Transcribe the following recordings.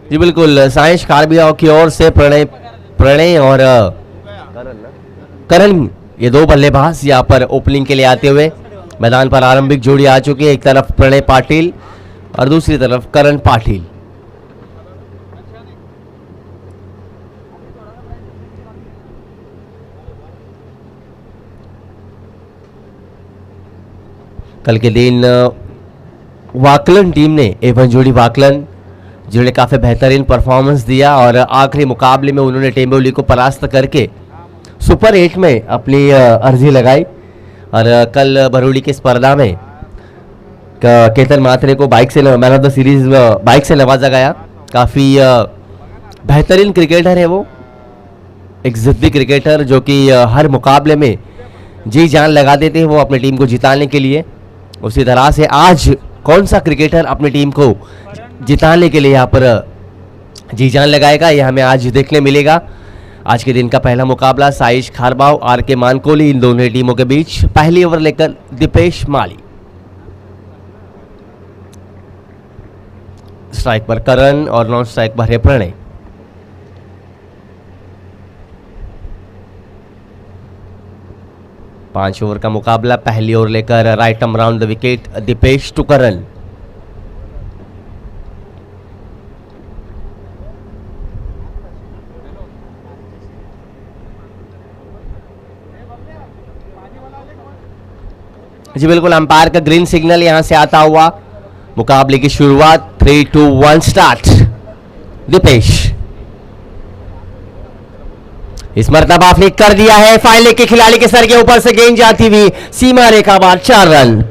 जी बिल्कुल, साइंस खारबियाव की ओर से प्रणय और करण, ये दो बल्लेबाज यहाँ पर ओपनिंग के लिए आते हुए मैदान पर आरंभिक जोड़ी आ चुकी है। एक तरफ प्रणय पाटिल और दूसरी तरफ करण पाटिल। कल के दिन वाकलन टीम ने एवन जोड़ी वाकलन जिन्होंने काफ़ी बेहतरीन परफॉर्मेंस दिया और आखिरी मुकाबले में उन्होंने टेम्बोली को परास्त करके सुपर 8 में अपनी अर्जी लगाई। और कल बरूडी की स्पर्धा में केतन मात्रे को बाइक से man of the series bike से नवाजा गया। काफ़ी बेहतरीन क्रिकेटर है वो, एक जिद्दी क्रिकेटर जो कि हर मुकाबले में जी जान लगा देते हैं वो अपनी टीम को जिताने के लिए। उसी तरह से आज कौन सा क्रिकेटर अपनी टीम को जिताने के लिए यहाँ पर जी जान लगाएगा, यह हमें आज देखने मिलेगा। आज के दिन का पहला मुकाबला साइश खारबाव आर के मानकोली, इन दोनों टीमों के बीच। पहली ओवर लेकर दीपेश माली, स्ट्राइक पर करण और नॉन स्ट्राइक पर है प्रणय। पांच ओवर का मुकाबला, पहली ओवर लेकर right arm round the wicket Deepesh to Karan. जी बिल्कुल, अंपायर का ग्रीन सिग्नल यहां से आता हुआ मुकाबले की शुरुआत। 3, 2, 1 स्टार्ट। दीपेश इस मरतबा फ्लिक कर दिया है, फाइन लेग के खिलाड़ी के सर के ऊपर से गेंद जाती हुई सीमा रेखा बाहर, 4 रन।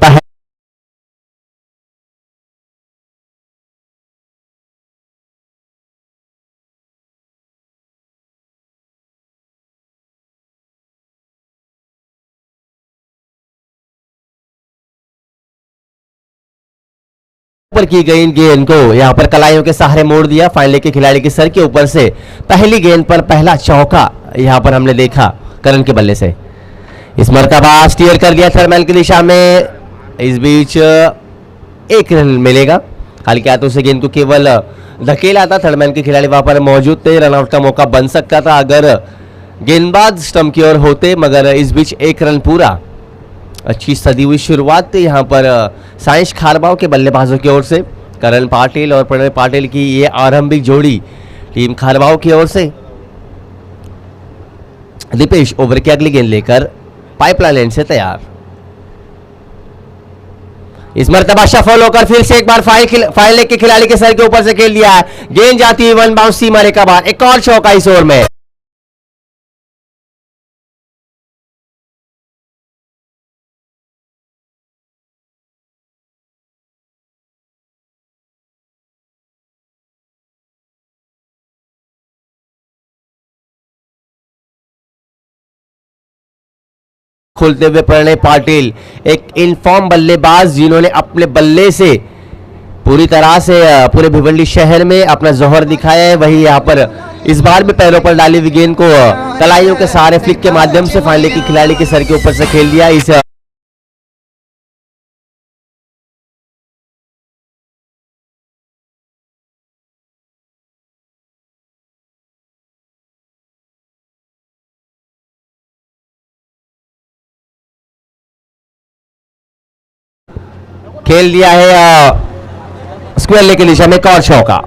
ऊपर की गई गेंद को यहां पर कलाइयों के सहारे मोड़ दिया, फाइन लेग के खिलाड़ी के सर के ऊपर से पहली गेंद पर पहला चौका यहां पर हमने देखा करण के बल्ले से। इस मरतबा स्टीयर कर दिया थर्मैन की दिशा में, इस बीच 1 रन मिलेगा। हालांकि हाथों से गेंद को केवल धकेला था, थर्मैन के खिलाड़ी वहां पर मौजूद थे। रनआउट का मौका बन सकता था अगर गेंदबाज स्टंप की ओर होते, मगर इस बीच 1 रन पूरा। अच्छी सदी हुई शुरुआत यहाँ पर साइंस खारबाव के बल्लेबाजों की ओर से। करण पाटिल और प्रणय पाटिल की ये आरंभिक जोड़ी टीम खारबाव की ओर से। दीपेश ओवर की अगली गेंद लेकर पाइपलाइन एंड से तैयार। इस मरतबा सफल होकर फिर से एक बार फाइन लेग के खिलाड़ी के सर के ऊपर से खेल दिया है, गेंद जाती हुई 1 बाउंस सीमा रेखा बाहर। एक और चौका इस ओवर में। खोलते हुए प्रणय पाटिल, एक इनफॉर्म बल्लेबाज जिन्होंने अपने बल्ले से पूरी तरह से पूरे भिवंडी शहर में अपना जोहर दिखाया है, वही यहाँ पर इस बार भी पैरों पर डाली हुई गेंद को कलाइयों के सहारे फ्लिक के माध्यम से फाइन लेग के खिलाड़ी के सर के ऊपर से खेल दिया। इस खेल दिया है स्क्वायर लेग की दिशा में, एक और चौका।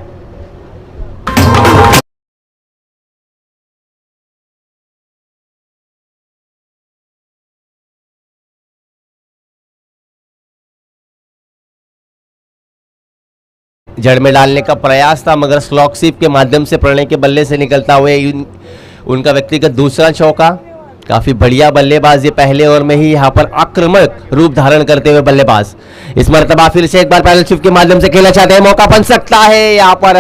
जड़ में डालने का प्रयास था, मगर स्लॉक स्वीप के माध्यम से प्रणय के बल्ले से निकलता हुए उनका व्यक्तिगत दूसरा चौका। काफी बढ़िया बल्लेबाज ये पहले ओवर में ही यहाँ पर आक्रामक रूप धारण करते हुए बल्लेबाज। इस मरतबा फिर से एक बार पैडल शिफ्ट के माध्यम से खेलना चाहते हैं, मौका बन सकता है। यहाँ पर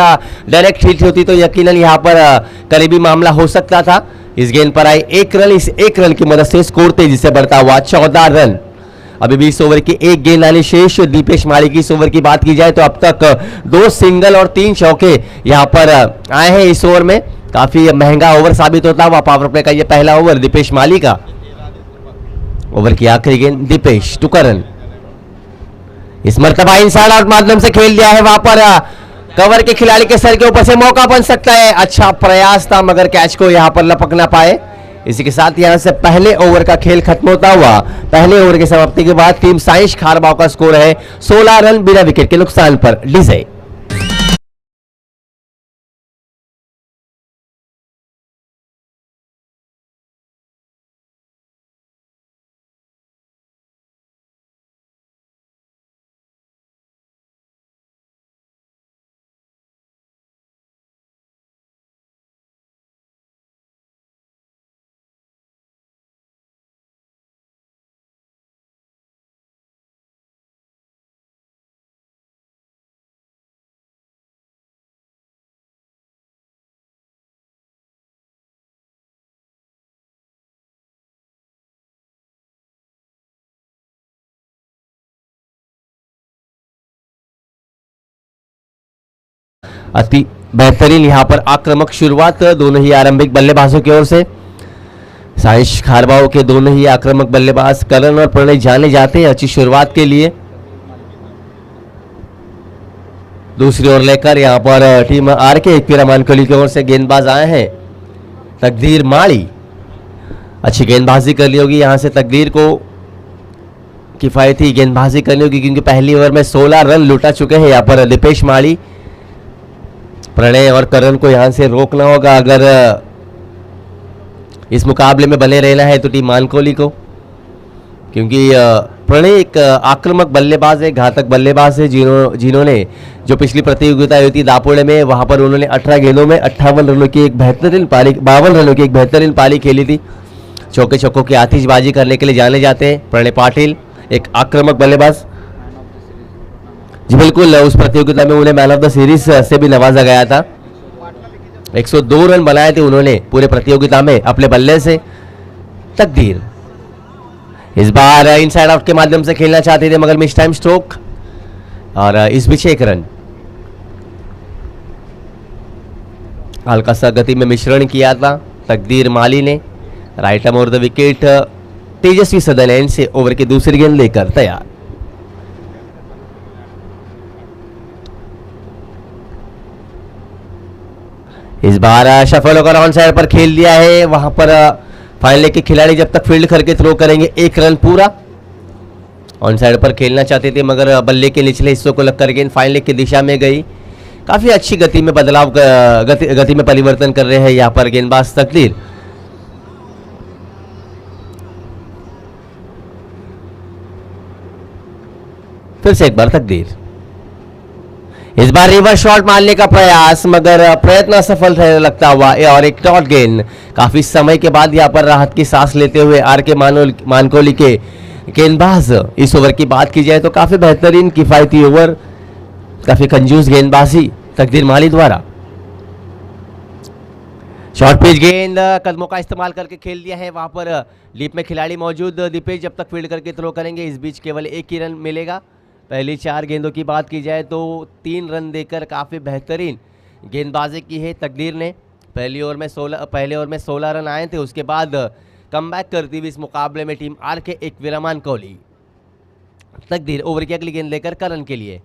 डायरेक्ट हिट होती तो यकीनन यहाँ पर करीबी मामला हो सकता था। इस गेंद पर आई 1 रन, इस 1 रन की मदद से स्कोर तेजी से बढ़ता हुआ 14 रन। अभी 20 ओवर की 1 गेंद आने शेष। दीपेश माली की इस ओवर की बात की जाए तो अब तक 2 सिंगल और 3 चौके यहाँ पर आए हैं इस ओवर में। काफी महंगा ओवर साबित होता हुआ पावर प्ले का ये पहला ओवर दीपेश माली का। ओवर की आखिरी गेंद दीपेश टू करण। इस मर्तबा इनसाइड आउट माध्यम से खेल दिया है, वहां पर कवर के खिलाड़ी के सर के ऊपर से मौका बन सकता है। अच्छा प्रयास था मगर कैच को यहां पर लपक ना पाए। इसी के साथ यहां से पहले ओवर का खेल खत्म होता हुआ। पहले ओवर की समाप्ति के बाद टीम साइंस खारबाव का स्कोर है 16 रन बिना विकेट के नुकसान पर। डीजे अति बेहतरीन यहां पर आक्रामक शुरुआत दोनों ही आरंभिक बल्लेबाजों की ओर से। साइंस खारबाव के दोनों ही आक्रामक बल्लेबाज करण और प्रणय जाने जाते हैं अच्छी शुरुआत के लिए। दूसरी ओर लेकर यहां पर टीम आर के एक मानकोली की ओर से गेंदबाज आए हैं तकदीर माड़ी। अच्छी गेंदबाजी कर ली होगी यहां से तकदीर को, किफायती गेंदबाजी करनी होगी क्योंकि पहली ओवर में 16 रन लुटा चुके हैं यहां पर दीपेश माड़ी। प्रणय और करण को यहां से रोकना होगा अगर इस मुकाबले में बने रहना है तो टीम मानकोली को, क्योंकि प्रणय एक आक्रामक बल्लेबाज है, घातक बल्लेबाज है जिन्होंने जो पिछली प्रतियोगिता हुई थी दापोड़े में वहां पर उन्होंने 18 गेंदों में 58 रनों की एक बेहतरीन पारी 52 रनों की एक बेहतरीन पारी खेली थी। चौके चौकों की आतिशबाजी करने के लिए जाने जाते हैं प्रणय पाटिल, एक आक्रामक बल्लेबाज। जी बिल्कुल, उस प्रतियोगिता में उन्हें मैन ऑफ द सीरीज से भी नवाजा गया था। 102 रन बनाए थे उन्होंने पूरे प्रतियोगिता में अपने बल्ले से। तकदीर इस बार इनसाइड आउट के माध्यम से खेलना चाहते थे मगर मिस टाइम स्ट्रोक और इस बीच 1 रन। हल्का सा गति में मिश्रण किया था तकदीर माली ने। Right arm over the wicket Tejashwi Sutherland से ओवर की दूसरी गेंद लेकर तैयार। इस बार शफल होकर ऑन साइड पर खेल दिया है, वहां पर फाइन लेग के खिलाड़ी जब तक फील्ड करके थ्रो करेंगे 1 रन पूरा। ऑन साइड पर खेलना चाहते थे मगर बल्ले के निचले हिस्सों को लगकर गेंद फाइन लेग की दिशा में गई। काफी अच्छी गति में बदलाव गति में परिवर्तन कर रहे हैं यहां पर गेंदबाज तकदीर। फिर से एक बार तकदीर, इस बार रिवर्स शॉट मारने का प्रयास मगर प्रयत्न असफल लगता हुआ और एक डॉट गेंद। काफी समय के बाद यहां पर राहत की सांस लेते हुए आर के मानकोली के गेंदबाज। इस ओवर की बात की जाए तो काफी बेहतरीन किफायती ओवर, काफी कंजूस गेंदबाजी तकदीर माली द्वारा। शॉर्ट पिच गेंद कदमों का इस्तेमाल करके खेल दिया है, वहां पर लीप में खिलाड़ी मौजूद दीपेश जब तक फील्ड करके थ्रो करेंगे इस बीच केवल 1 ही रन मिलेगा। पहली 4 गेंदों की बात की जाए तो 3 रन देकर काफ़ी बेहतरीन गेंदबाजी की है तकदीर ने। पहले ओवर में 16 रन आए थे, उसके बाद कमबैक करती हुई इस मुकाबले में टीम आर के एक विरामान कोहली। तकदीर ओवर की अगली गेंद लेकर करण के लिए।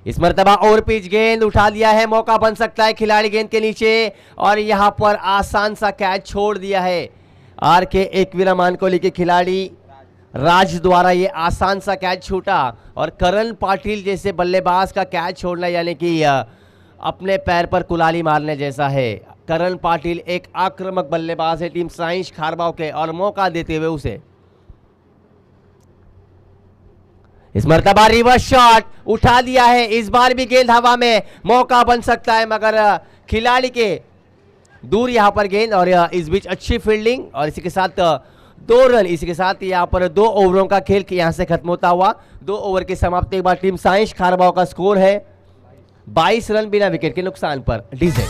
इस मर्तबा ओवर पिच गेंद उठा लिया है, मौका बन सकता है खिलाड़ी गेंद के नीचे और यहां पर आसान सा कैच छोड़ दिया है आर के एक विरामान कोहली के खिलाड़ी राज द्वारा। ये आसान सा कैच छूटा और करण पाटिल जैसे बल्लेबाज का कैच छोड़ना यानी कि अपने पैर पर कुलाली मारने जैसा है। करण पाटिल एक आक्रामक बल्लेबाज है टीम साइंस खारबाव के और मौका देते हुए उसे। इस मर्तबा रिवर्स शॉट उठा दिया है, इस बार भी गेंद हवा में, मौका बन सकता है मगर खिलाड़ी के दूर यहां पर गेंद और इस बीच अच्छी फील्डिंग और इसी के साथ 2 रन। इसी के साथ यहां पर 2 ओवरों का खेल यहां से खत्म होता हुआ। 2 ओवर की समाप्ति के बाद टीम साइंस खारबाव का स्कोर है 22 रन बिना विकेट के नुकसान पर। डीजे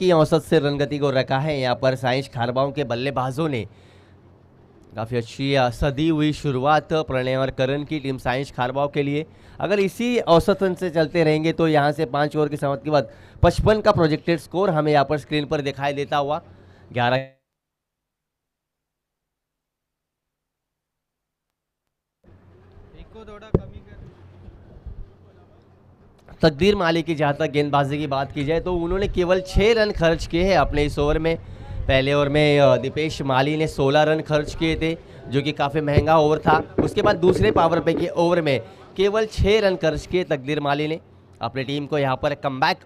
की औसत से रन गति को रखा है यहाँ पर साइंस खारबाओं के बल्लेबाजों ने। काफ़ी अच्छी सदी हुई शुरुआत प्रणय और करण की टीम साइंस खारबाओं के लिए। अगर इसी औसत रन से चलते रहेंगे तो यहाँ से 5 ओवर की समाप्ति के बाद 55 का प्रोजेक्टेड स्कोर हमें यहाँ पर स्क्रीन पर दिखाई देता हुआ। 11 तकदीर मालिक की जहाँ तक गेंदबाजी की बात की जाए तो उन्होंने केवल 6 रन खर्च किए हैं अपने इस ओवर में। पहले ओवर में दीपेश माली ने 16 रन खर्च किए थे जो कि काफ़ी महंगा ओवर था। उसके बाद दूसरे पावर प्ले के ओवर में केवल 6 रन खर्च किए तकदीर माली ने अपनी टीम को यहाँ पर कमबैक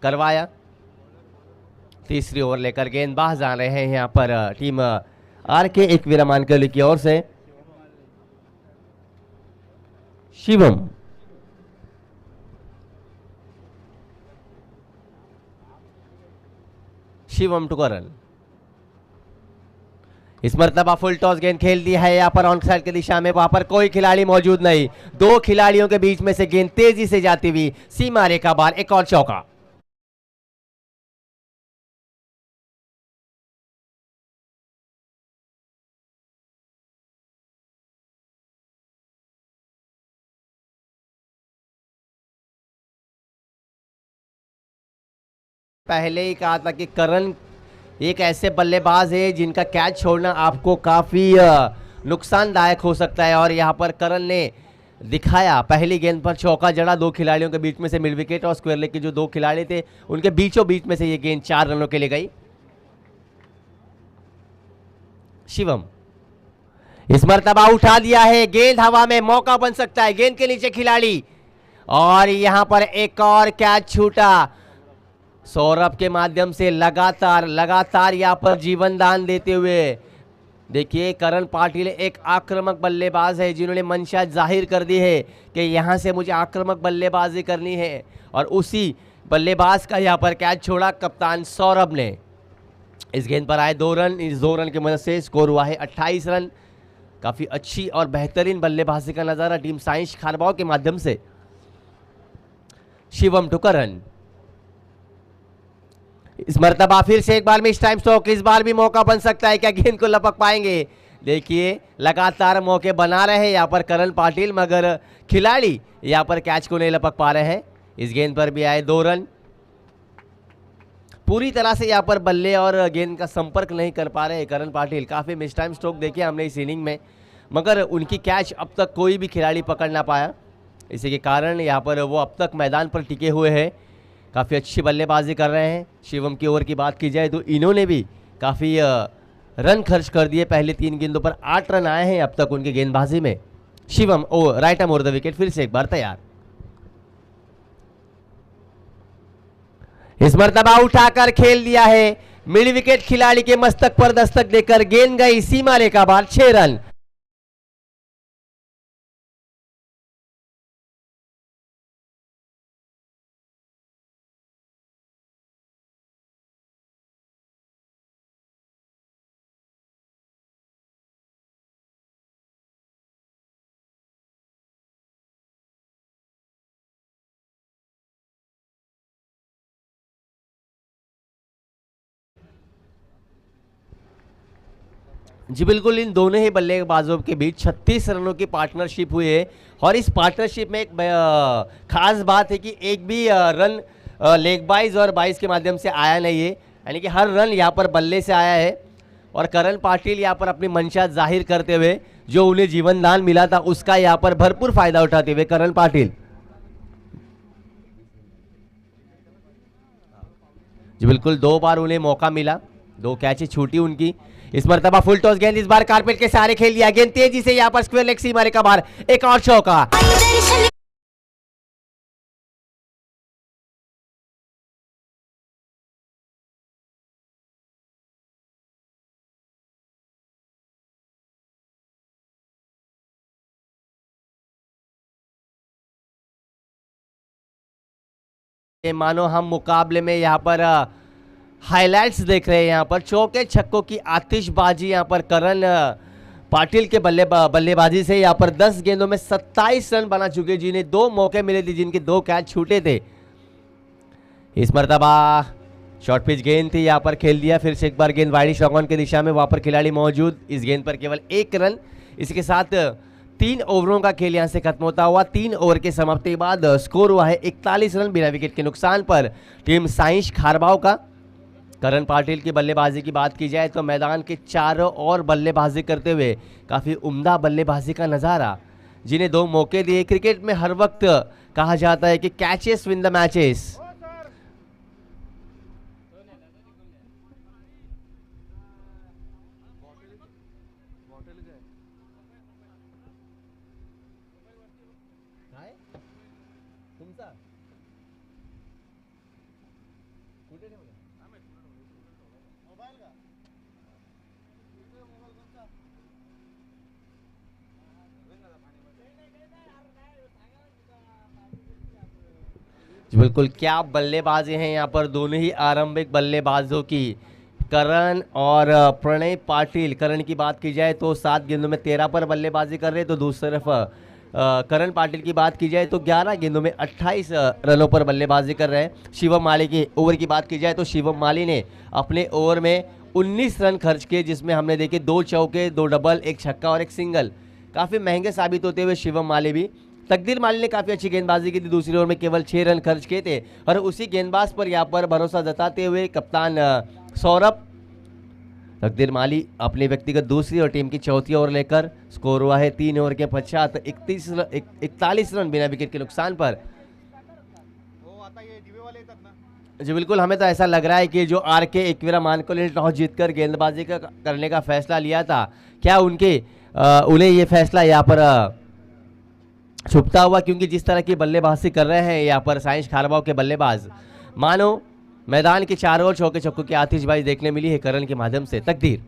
करवाया। तीसरी ओवर लेकर गेंदबाज आ रहे हैं यहाँ पर टीम RK एक वीरामानकली की ओर से। शिवम टू करण। इस मरतबा फुल टॉस गेंद खेल दी है यहाँ पर ऑन साइड की दिशा में। वहां पर कोई खिलाड़ी मौजूद नहीं, 2 खिलाड़ियों के बीच में से गेंद तेजी से जाती हुई सीमा रेखा बाहर, एक और चौका। पहले ही कहा था कि करण एक ऐसे बल्लेबाज है जिनका कैच छोड़ना आपको काफ़ी नुकसानदायक हो सकता है और यहाँ पर करण ने दिखाया। पहली गेंद पर चौका जड़ा, 2 खिलाड़ियों के बीच में से मिड विकेट और स्क्वायर लेग के जो 2 खिलाड़ी थे उनके बीचों बीच में से ये गेंद 4 रनों के लिए गई। शिवम इस मरतबा उठा दिया है, गेंद हवा में, मौका बन सकता है, गेंद के नीचे खिलाड़ी और यहां पर एक और कैच छूटा। सौरभ के माध्यम से लगातार यहां पर जीवन दान देते हुए। देखिए करण पाटिल एक आक्रामक बल्लेबाज है जिन्होंने मंशा जाहिर कर दी है कि यहां से मुझे आक्रामक बल्लेबाजी करनी है और उसी बल्लेबाज का यहां पर कैच छोड़ा कप्तान सौरभ ने। इस गेंद पर आए 2 रन, इस 2 रन की मदद से स्कोर हुआ है 28 रन। काफी अच्छी और बेहतरीन बल्लेबाजी का नजारा टीम साइंस खारबाओं के माध्यम से। शिवम टू करण, इस मर्तबा फिर से एक बार मिस टाइम स्ट्रोक, इस बार भी मौका बन सकता है, क्या गेंद को लपक पाएंगे? देखिए लगातार मौके बना रहे हैं यहाँ पर करण पाटिल मगर खिलाड़ी यहाँ पर कैच को नहीं लपक पा रहे हैं। इस गेंद पर भी आए 2 रन। पूरी तरह से यहाँ पर बल्ले और गेंद का संपर्क नहीं कर पा रहे करण पाटिल। काफ़ी मिस टाइम स्ट्रोक देखे हमने इस इनिंग में मगर उनकी कैच अब तक कोई भी खिलाड़ी पकड़ ना पाया। इसी के कारण यहाँ पर वो अब तक मैदान पर टिके हुए हैं, काफ़ी अच्छी बल्लेबाजी कर रहे हैं। शिवम की ओवर की बात की जाए तो इन्होंने भी काफ़ी रन खर्च कर दिए। पहले 3 गेंदों पर 8 रन आए हैं अब तक उनकी गेंदबाजी में। Shivam right arm over the wicket, फिर से एक बार तैयार। इस मर्तबा उठाकर खेल दिया है, मिड विकेट खिलाड़ी के मस्तक पर दस्तक देकर गेंद गई सीमा रेखा बाहर, 6 रन। जी बिल्कुल, इन दोनों ही बल्लेबाजों के बीच 36 रनों की पार्टनरशिप हुई है और इस पार्टनरशिप में एक खास बात है कि एक भी रन लेग बाइज और बाइज के माध्यम से आया नहीं है, यानी कि हर रन यहाँ पर बल्ले से आया है। और करण पाटिल यहाँ पर अपनी मंशा जाहिर करते हुए जो उन्हें जीवन दान मिला था उसका यहाँ पर भरपूर फायदा उठाते हुए करण पाटिल। जी बिल्कुल, 2 बार उन्हें मौका मिला, 2 कैचें छूटी उनकी। इस मरतबा फुल टॉस गेंद, इस बार कारपेट के सहारे खेल दिया, गेंद तेजी से यहाँ पर स्क्वायर लेग सीमा रेखा बाहर, एक और चौका। मानो हम मुकाबले में यहाँ पर हाइलाइट्स देख रहे हैं। यहाँ पर चौके छक्कों की आतिशबाजी यहाँ पर करण पाटिल के बल्लेबाजी से यहाँ पर 10 गेंदों में 27 रन बना चुके, जिन्हें 2 मौके मिले थे, जिनके 2 कैच छूटे थे। इस मर्तबा शॉर्ट पिच गेंद थी, यहाँ पर खेल दिया, फिर से एक बार गेंद वाइड शॉगॉन की दिशा में, वहाँ पर खिलाड़ी मौजूद, इस गेंद पर केवल 1 रन। इसके साथ 3 ओवरों का खेल यहाँ से खत्म होता हुआ। 3 ओवर के समाप्ति के बाद स्कोर हुआ है 41 रन बिना विकेट के नुकसान पर टीम साइंस खारबाव का। करण पाटिल की बल्लेबाजी की बात की जाए तो मैदान के चारों ओर बल्लेबाजी करते हुए काफ़ी उम्दा बल्लेबाजी का नज़ारा, जिन्हें 2 मौके दिए। क्रिकेट में हर वक्त कहा जाता है कि कैचेस विन द मैचेस। जी बिल्कुल, क्या बल्लेबाजी हैं यहाँ पर दोनों ही आरंभिक बल्लेबाजों की, करण और प्रणय पाटिल। करण की बात की जाए तो 7 गेंदों में 13 पर बल्लेबाजी कर रहे हैं, तो दूसरी तरफ करण पाटिल की बात की जाए तो 11 गेंदों में 28 रनों पर बल्लेबाजी कर रहे हैं। शिवम माली की ओवर की बात की जाए तो शिवम माली ने अपने ओवर में 19 रन खर्च किए, जिसमें हमने देखे 2 चौके, 2 डबल, 1 छक्का और 1 सिंगल। काफ़ी महंगे साबित होते हुए शिवम माली भी। तकदीर माली ने काफ़ी अच्छी गेंदबाजी की थी, दूसरी ओवर में केवल 6 रन खर्च किए थे, और उसी गेंदबाज पर यहाँ पर भरोसा जताते हुए कप्तान सौरभ। तकदीर माली अपने व्यक्तिगत दूसरी और टीम की चौथी ओवर लेकर, स्कोर हुआ है 3 ओवर के पश्चात 41 रन बिना विकेट के नुकसान पर। जी बिल्कुल, हमें तो ऐसा लग रहा है कि जो RK एकवीरा मानकोल ने टॉस जीतकर गेंदबाजी करने का फैसला लिया था, क्या उन्हें ये फैसला यहाँ पर छुपता हुआ, क्योंकि जिस तरह की बल्लेबाजी कर रहे हैं यहाँ पर साइंस खारबाव के बल्लेबाज, मानो मैदान के चारों ओर चौके छक्कों की आतिशबाजी देखने मिली है करण के माध्यम से। तकदीर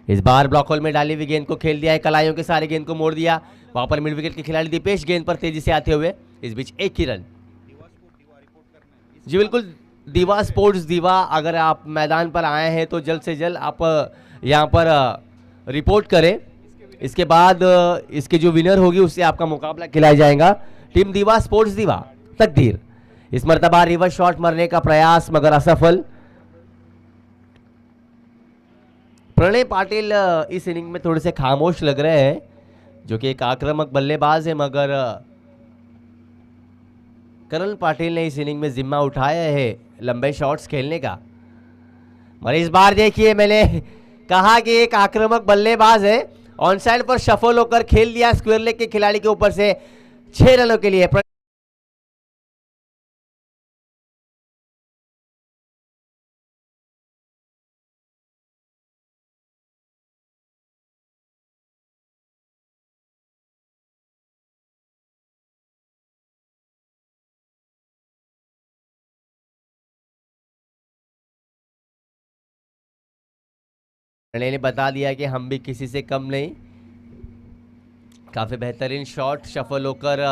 इस बार ब्लॉक होल में डाली हुई गेंद को खेल दिया है, कलाइयों के सारे गेंद को मोड़ दिया, वहां पर मिड विकेट के खिलाड़ी दीपेश गेंद पर तेजी से आते हुए, इस बीच 1 ही रन। जी बिल्कुल, दीवा स्पोर्ट्स दीवा, अगर आप मैदान पर आए हैं तो जल्द से जल्द आप यहाँ पर रिपोर्ट करें। इसके बाद इसके जो विनर होगी उससे आपका मुकाबला खिलाया जाएगा। टीम दीवा स्पोर्ट्स दीवा। तकदीर इस मर्तबा रिवर्स शॉट मारने का प्रयास मगर असफल। प्रणय पाटिल इस इनिंग में थोड़े से खामोश लग रहे हैं, जो कि एक आक्रामक बल्लेबाज है, मगर करण पाटिल ने इस इनिंग में जिम्मा उठाया है लंबे शॉट्स खेलने का। मगर इस बार देखिए, मैंने कहा कि एक आक्रामक बल्लेबाज है, ऑन साइड पर शफल होकर खेल दिया स्क्वायर लेग के खिलाड़ी के ऊपर से 6 रनों के लिए। प्रणय ने बता दिया कि हम भी किसी से कम नहीं। काफी बेहतरीन शॉट, शफल होकर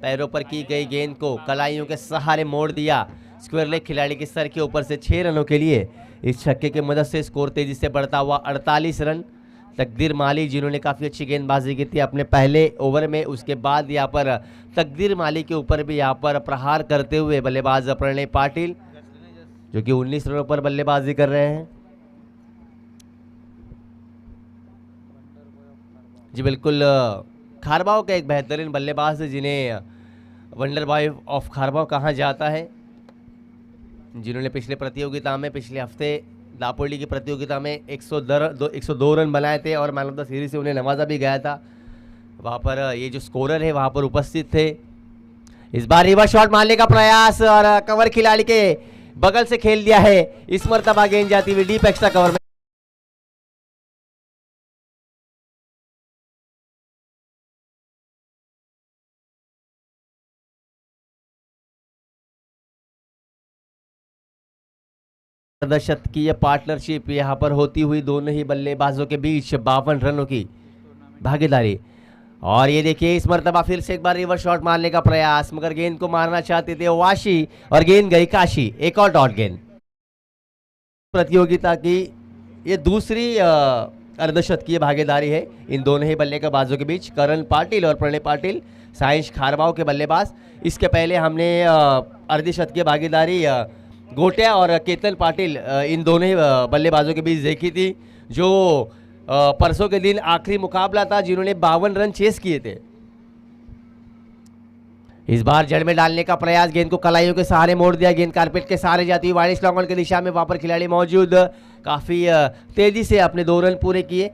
पैरों पर की गई गेंद को कलाइयों के सहारे मोड़ दिया स्क्वायर लेग खिलाड़ी के सर के ऊपर से 6 रनों के लिए। इस छक्के की मदद से स्कोर तेजी से बढ़ता हुआ 48 रन। तकदीर माली, जिन्होंने काफ़ी अच्छी गेंदबाजी की थी अपने पहले ओवर में, उसके बाद यहाँ पर तकदीर माली के ऊपर भी यहाँ पर प्रहार करते हुए बल्लेबाज प्रणय पाटिल, जो कि 19 रनों पर बल्लेबाजी कर रहे हैं। जी बिल्कुल, खारबाव का एक बेहतरीन बल्लेबाज है, जिन्हें वंडर बॉय ऑफ खारबाव कहा जाता है, जिन्होंने पिछले प्रतियोगिता में, पिछले हफ्ते दापोली की प्रतियोगिता में 102 रन बनाए थे और मैन ऑफ द सीरीज से उन्हें नवाजा भी गया था। वहाँ पर ये जो स्कोरर है वहाँ पर उपस्थित थे। इस बार रिवर्स शॉट मारने का प्रयास और कवर खिलाड़ी के बगल से खेल दिया है, इस मरतबा गेंद जाती हुई डीप एक्स्ट्रा कवर में। अर्धशतकीय पार्टनरशिप यहाँ पर होती हुई दोनों ही बल्लेबाजों के बीच 52 रनों की भागीदारी। और ये देखिए, इस मरतबा फिर से एक बार रिवर्स शॉट मारने का प्रयास, मगर गेंद को मारना चाहते थे वाशी और गेंद गई काशी। एक और डॉट गेंद। प्रतियोगिता की ये दूसरी अर्धशतकीय भागीदारी है इन दोनों ही बल्लेबाजों के बीच, करण पाटिल और प्रणय पाटिल, साइंस खारबाव के बल्लेबाज। इसके पहले हमने अर्धशतकीय भागीदारी गोटिया और केतन पाटिल इन दोनों ही बल्लेबाजों के बीच देखी थी, जो परसों के दिन आखिरी मुकाबला था, जिन्होंने 52 रन चेस किए थे। इस बार जड़ में डालने का प्रयास, गेंद को कलाइयों के सहारे मोड़ दिया, गेंद कारपेट के सहारे जाती हुई वाइड लॉन्ग ऑन की दिशा में, वहां पर खिलाड़ी मौजूद, काफी तेजी से अपने 2 रन पूरे किए।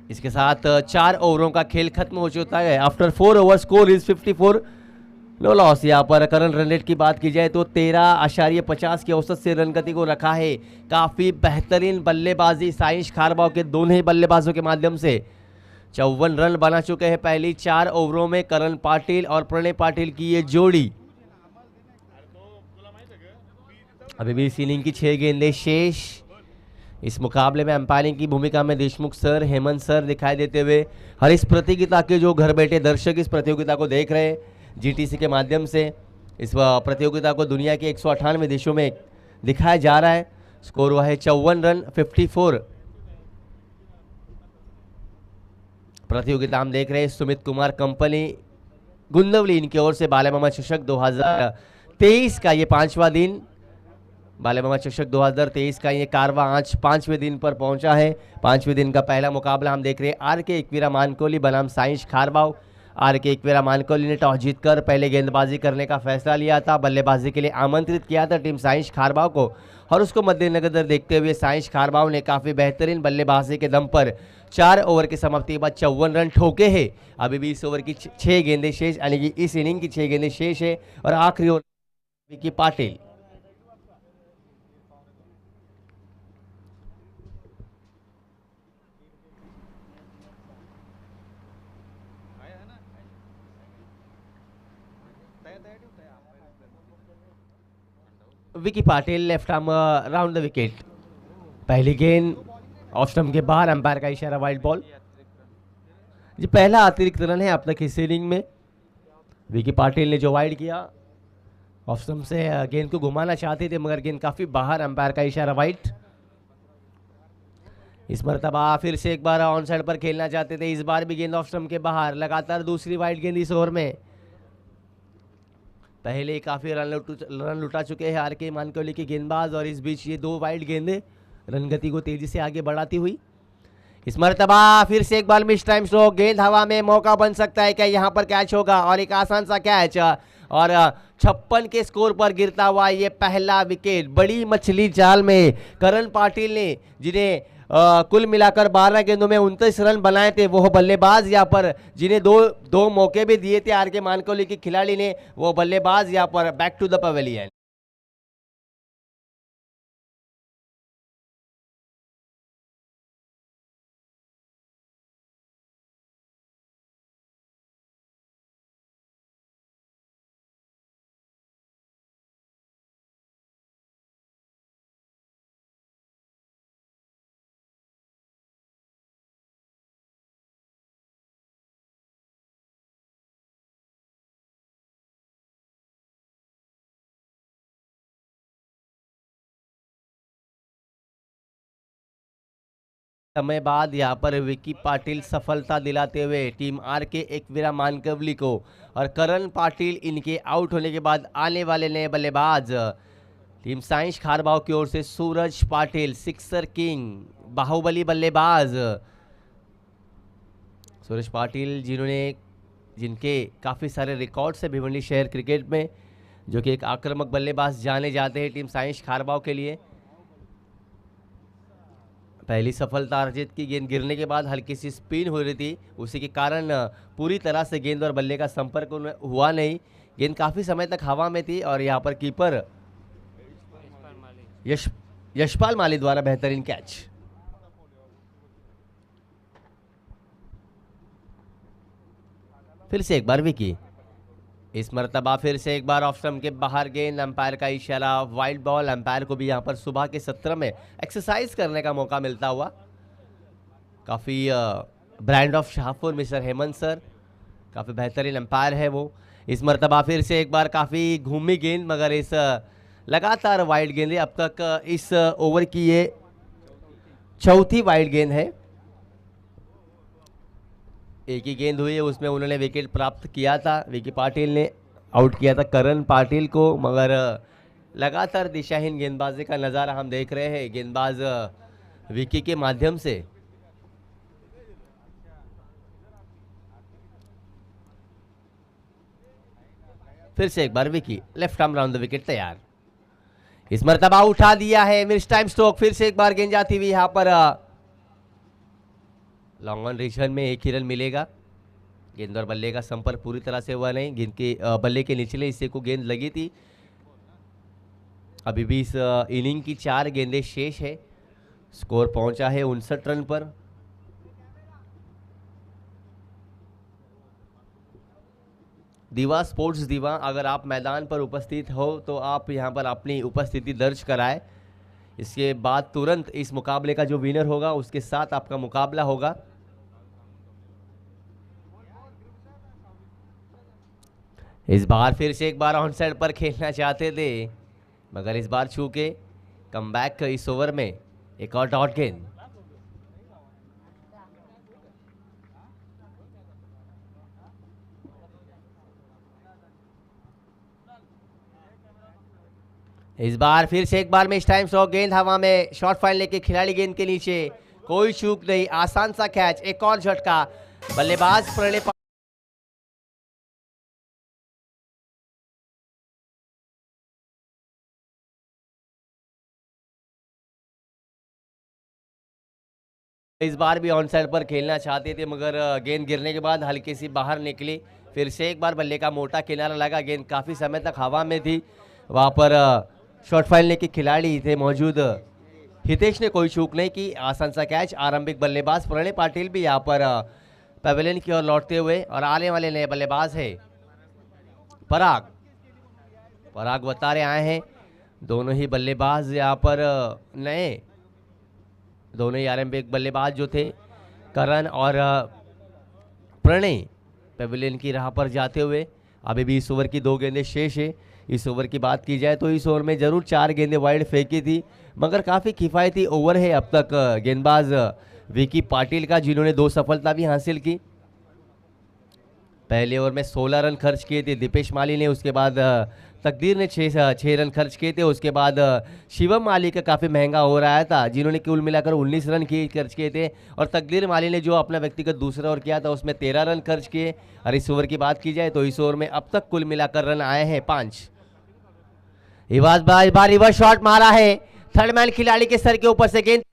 इसके साथ 4 ओवरों का खेल खत्म हो चुका है। After 4 over score is 54, no loss. यहाँ पर करंट रन रेट की बात की जाए तो 13.50 की औसत से रन गति को रखा है। काफी बेहतरीन बल्लेबाजी साइंस खारबाव के दोनों ही बल्लेबाजों के माध्यम से 54 रन बना चुके हैं पहली 4 ओवरों में करण पाटिल और प्रणय पाटिल की ये जोड़ी। अभी भी इस इनिंग की 6 गेंदें शेष। इस मुकाबले में अंपायरिंग की भूमिका में देशमुख सर, हेमंत सर दिखाई देते हुए, हर इस प्रतियोगिता के जो घर बैठे दर्शक इस प्रतियोगिता को देख रहे हैं जीटीसी के माध्यम से, इस प्रतियोगिता को दुनिया के 198 देशों में दिखाया जा रहा है। स्कोर हुआ है 54 रन 54। प्रतियोगिता हम देख रहे हैं सुमित कुमार कंपनी गुंदवली, इनकी ओर से बालेमामा चषक 2023 का ये 5वां दिन, बालेमामा चषक 2023 का ये कारवा आज 5वें दिन पर पहुंचा है। 5वें दिन का पहला मुकाबला हम देख रहे हैं आर.के. एकवीरा मानकोली बनाम साइंस खारबाव। आर.के. एकवीरा मानकोली ने टॉस जीतकर पहले गेंदबाजी करने का फैसला लिया था, बल्लेबाजी के लिए आमंत्रित किया था टीम साइंस खारबाव को, और उसको मद्देनजर देखते हुए साइंस खारबाव ने काफ़ी बेहतरीन बल्लेबाजी के दम पर 4 ओवर की समाप्ति के बाद 54 रन ठोके हैं। अभी भी इस ओवर की 6 गेंदें शेष, यानी कि इस इनिंग की 6 गेंदें शेष है, और आखिरी over Vicky Patil. Vicky Patil left arm round the wicket. पहली गेंद ऑफ स्टंप के बाहर, अंपायर का इशारा, वाइड बॉल। जी पहला अतिरिक्त रन है अब तक इस इनिंग में। विकी पाटिल ने जो वाइड किया, ऑफ स्टंप से गेंद को घुमाना चाहते थे मगर गेंद काफी बाहर, अंपायर का इशारा वाइड। इस मरतबा फिर से एक बार ऑन साइड पर खेलना चाहते थे, इस बार भी गेंद ऑफ स्टंप के बाहर। लगातार दूसरी वाइड गेंद इस ओवर में। पहले काफी रन लुटा चुके हैं आर.के. मानकोली के गेंदबाज, और इस बीच ये 2 वाइड गेंदें रन गति को तेजी से आगे बढ़ाती हुई। इस मरतबा फिर से एक बार मिस टाइम स्ट्रोक, गेंद हवा में, मौका बन सकता है क्या यहाँ पर कैच होगा, और एक आसान सा कैच, और 56 के स्कोर पर गिरता हुआ ये पहला विकेट। बड़ी मछली जाल में करण पाटिल ने, जिन्हें कुल मिलाकर 12 गेंदों में 29 रन बनाए थे, वो बल्लेबाज यहाँ पर जिन्हें दो मौके भी दिए थे आर.के. मानकोली के खिलाड़ी ने, वो बल्लेबाज यहाँ पर बैक टू द पवेलियन। समय बाद यहाँ पर विकी पाटिल सफलता दिलाते हुए टीम आर.के. एकवीरा मानकोली को, और करण पाटिल इनके आउट होने के बाद आने वाले नए बल्लेबाज टीम साइंस खारबाव की ओर से सूरज पाटिल, सिक्सर किंग, बाहुबली बल्लेबाज सूरज पाटिल, जिनके काफ़ी सारे रिकॉर्ड्स है भिवंडी शहर क्रिकेट में, जो कि एक आक्रामक बल्लेबाज जाने जाते हैं टीम साइंस खारबाव के लिए। पहली सफलता अर्जित की, गेंद गिरने के बाद हल्की सी स्पिन हो रही थी, उसी के कारण पूरी तरह से गेंद और बल्ले का संपर्क हुआ नहीं। गेंद काफ़ी समय तक हवा में थी, और यहाँ पर कीपर यशपाल माली द्वारा बेहतरीन कैच। फिर से एक बार विकी, इस मरतबा फिर से एक बार ऑफ स्टंप के बाहर गेंद, अंपायर का इशारा वाइड बॉल। अंपायर को भी यहाँ पर सुबह के सत्र में एक्सरसाइज करने का मौका मिलता हुआ। काफ़ी brand of Shahpur mister Hemant sir, काफ़ी बेहतरीन अंपायर है वो। इस मरतबा फिर से एक बार काफ़ी घूमी गेंद, मगर इस लगातार वाइड गेंद है। अब तक इस ओवर की ये 4थी वाइड गेंद है। एक ही गेंद हुई है, उसमें उन्होंने विकेट प्राप्त किया था विकी पाटिल ने आउट किया था करण पाटिल को, मगर लगातार दिशाहीन गेंदबाजी का नज़ारा हम देख रहे हैं गेंदबाज विकी के माध्यम से। फिर से एक बार Vicky, left arm round the wicket तैयार। इस मरतबा उठा दिया है मिस टाइम स्ट्रोक। फिर से एक बार गेंद जाती हुई यहां पर लॉन्ग ऑन रीजन में एक ही रन मिलेगा। गेंद और बल्ले का संपर्क पूरी तरह से हुआ नहीं, गेंद के बल्ले के निचले हिस्से को गेंद लगी थी। अभी भी इस इनिंग की 4 गेंदें शेष है। स्कोर पहुंचा है 59 रन पर। दीवा स्पोर्ट्स दीवा, अगर आप मैदान पर उपस्थित हो तो आप यहां पर अपनी उपस्थिति दर्ज कराएं। इसके बाद तुरंत इस मुकाबले का जो विनर होगा उसके साथ आपका मुकाबला होगा। इस बार फिर से एक बार ऑन साइड पर खेलना चाहते थे, मगर इस बार छू के कमबैक इस ओवर में एक और डॉट गेंद। इस बार फिर से एक बार में इस टाइम 100 गेंद हवा में, शॉर्ट फाइन लेके खिलाड़ी गेंद के नीचे, कोई चूक नहीं, आसान सा कैच, एक और झटका। बल्लेबाज प्रणय इस बार भी ऑन साइड पर खेलना चाहते थे, मगर गेंद गिरने के बाद हल्की सी बाहर निकली। फिर से एक बार बल्ले का मोटा किनारा लगा, गेंद काफ़ी समय तक हवा में थी। वहाँ पर शॉर्ट फाइन लेके खिलाड़ी थे मौजूद, हितेश ने कोई चूक नहीं की, आसान सा कैच। आरंभिक बल्लेबाज प्रणय पाटिल भी यहाँ पर पवेलियन की ओर लौटते हुए, और आने वाले नए बल्लेबाज है पराग। पराग बतारे आए हैं। दोनों ही बल्लेबाज यहाँ पर नए, दोनों ही आरंभिक बल्लेबाज जो थे करण और प्रणय पेविलियन की राह पर जाते हुए। अभी भी इस ओवर की 2 गेंदें शेष है। इस ओवर की बात की जाए तो इस ओवर में जरूर 4 गेंदें वाइड फेंकी थी, मगर काफ़ी किफ़ायती ओवर है अब तक गेंदबाज विकी पाटिल का, जिन्होंने 2 सफलता भी हासिल की। पहले ओवर में 16 रन खर्च किए थे दीपेश माली ने, उसके बाद तकदीर ने 6 रन खर्च किए थे। उसके बाद शिवम माली का काफ़ी महंगा हो रहा था, जिन्होंने कुल मिलाकर 19 रन खर्च किए थे, और तकदीर माली ने जो अपना व्यक्तिगत दूसरा ओवर किया था उसमें 13 रन खर्च किए। और इस ओवर की बात की जाए तो इस ओवर में अब तक कुल मिलाकर रन आए हैं 5। इस बार रिवर्स शॉट मारा है, थर्ड मैन खिलाड़ी के सर के ऊपर से गेंद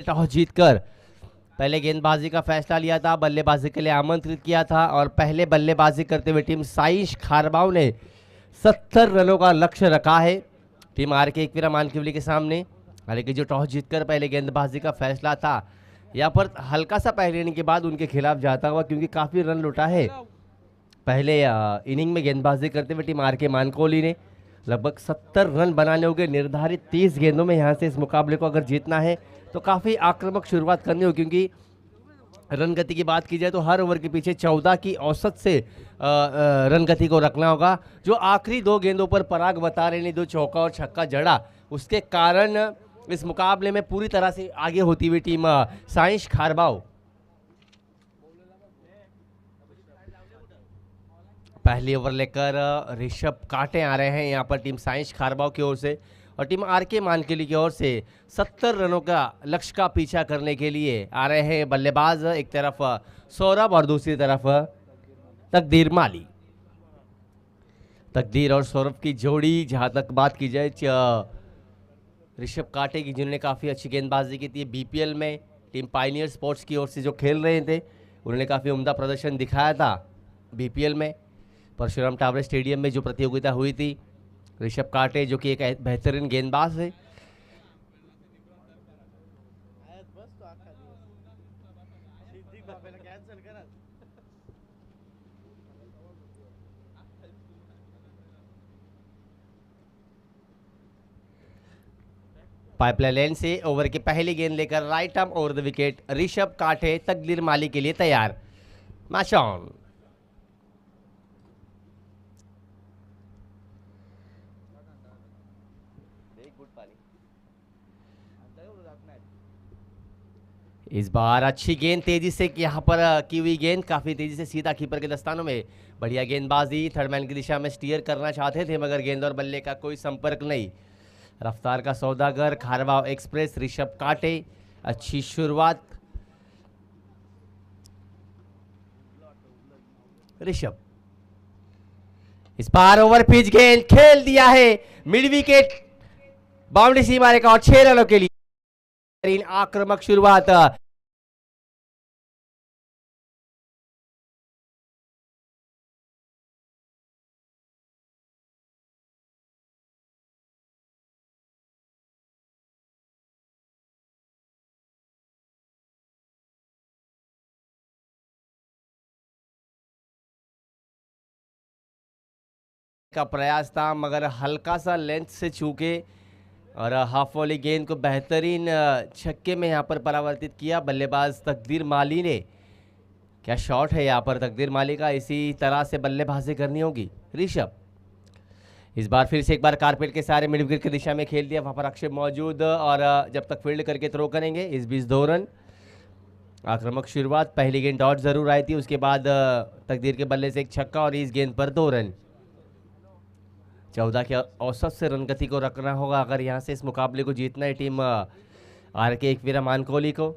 टॉस जीतकर पहले गेंदबाजी का फैसला लिया था, बल्लेबाजी के लिए आमंत्रित किया था और पहले बल्लेबाजी करते हुए टीम साइंश खारबाव ने 70 रनों का लक्ष्य रखा है टीम आर के एकवीरा मानकिवली के सामने। हालांकि जो टॉस जीतकर पहले गेंदबाजी का फैसला था यहाँ पर हल्का सा पहले इनिंग के बाद उनके खिलाफ जाता हुआ, क्योंकि काफ़ी रन लुटा है पहले इनिंग में गेंदबाजी करते हुए टीम आर के मानकोली ने। लगभग 70 रन बनाने होंगे निर्धारित 30 गेंदों में। यहाँ से इस मुकाबले को अगर जीतना है तो काफ़ी आक्रामक शुरुआत करनी होगी, क्योंकि रन गति की बात की जाए तो हर ओवर के पीछे 14 की औसत से रन गति को रखना होगा। जो आखिरी 2 गेंदों पर पराग बता रहे ने 2 चौका और छक्का जड़ा, उसके कारण इस मुकाबले में पूरी तरह से आगे होती हुई टीम साइंश खारबाव। पहली ओवर लेकर ऋषभ काटे आ रहे हैं यहाँ पर टीम साइंश खारबाव की ओर से, और टीम आर के मानकिवली की ओर से 70 रनों का लक्ष्य का पीछा करने के लिए आ रहे हैं बल्लेबाज। एक तरफ सौरभ और दूसरी तरफ तकदीर माली। तकदीर और सौरभ की जोड़ी जहां तक बात की जाए, ऋषभ काटे की जिन्होंने काफ़ी अच्छी गेंदबाजी की थी बीपीएल में, टीम पायनियर स्पोर्ट्स की ओर से जो खेल रहे थे उन्होंने काफ़ी उम्दा प्रदर्शन दिखाया था बीपीएल में। परशुराम टावरे स्टेडियम में जो प्रतियोगिता हुई थी, ऋषभ काटे जो कि एक बेहतरीन गेंदबाज है, पाइपलाइन लेन से ओवर की पहली गेंद लेकर right arm over the wicket Rishabh काटे तकदीर माली के लिए तैयार। Match on. इस बार अच्छी गेंद तेजी से यहाँ पर की हुई गेंद काफी तेजी से सीधा कीपर के दस्तानों में। बढ़िया गेंदबाजी, थर्ड मैन की दिशा में स्टीयर करना चाहते थे मगर गेंद और बल्ले का कोई संपर्क नहीं। रफ्तार का सौदागर खारबाव एक्सप्रेस ऋषभ काटे, अच्छी शुरुआत ऋषभ। इस बार ओवर पिच गेंद खेल दिया है मिड विकेट, बाउंड्री सीमा रेखा और 6 रनों के लिए आक्रामक शुरुआत। का प्रयास था मगर हल्का सा लेंथ से चूके और हाफ वॉली गेंद को बेहतरीन छक्के में यहाँ पर परावर्तित किया बल्लेबाज तकदीर माली ने। क्या शॉट है यहाँ पर तकदीर माली का, इसी तरह से बल्लेबाजी करनी होगी ऋषभ। इस बार फिर से एक बार कारपेट के सारे मिड विकेट की दिशा में खेल दिया, वहाँ पर अक्षय मौजूद और जब तक फील्ड करके थ्रो करेंगे। इस बीच 2 रन। आक्रामक शुरुआत, पहली गेंद डॉट जरूर आई थी, उसके बाद तकदीर के बल्ले से एक छक्का और इस गेंद पर 2 रन। 14 के औसत से रन गति को रखना होगा अगर यहाँ से इस मुकाबले को जीतना है टीम आर के एकवीरा मानकोली को।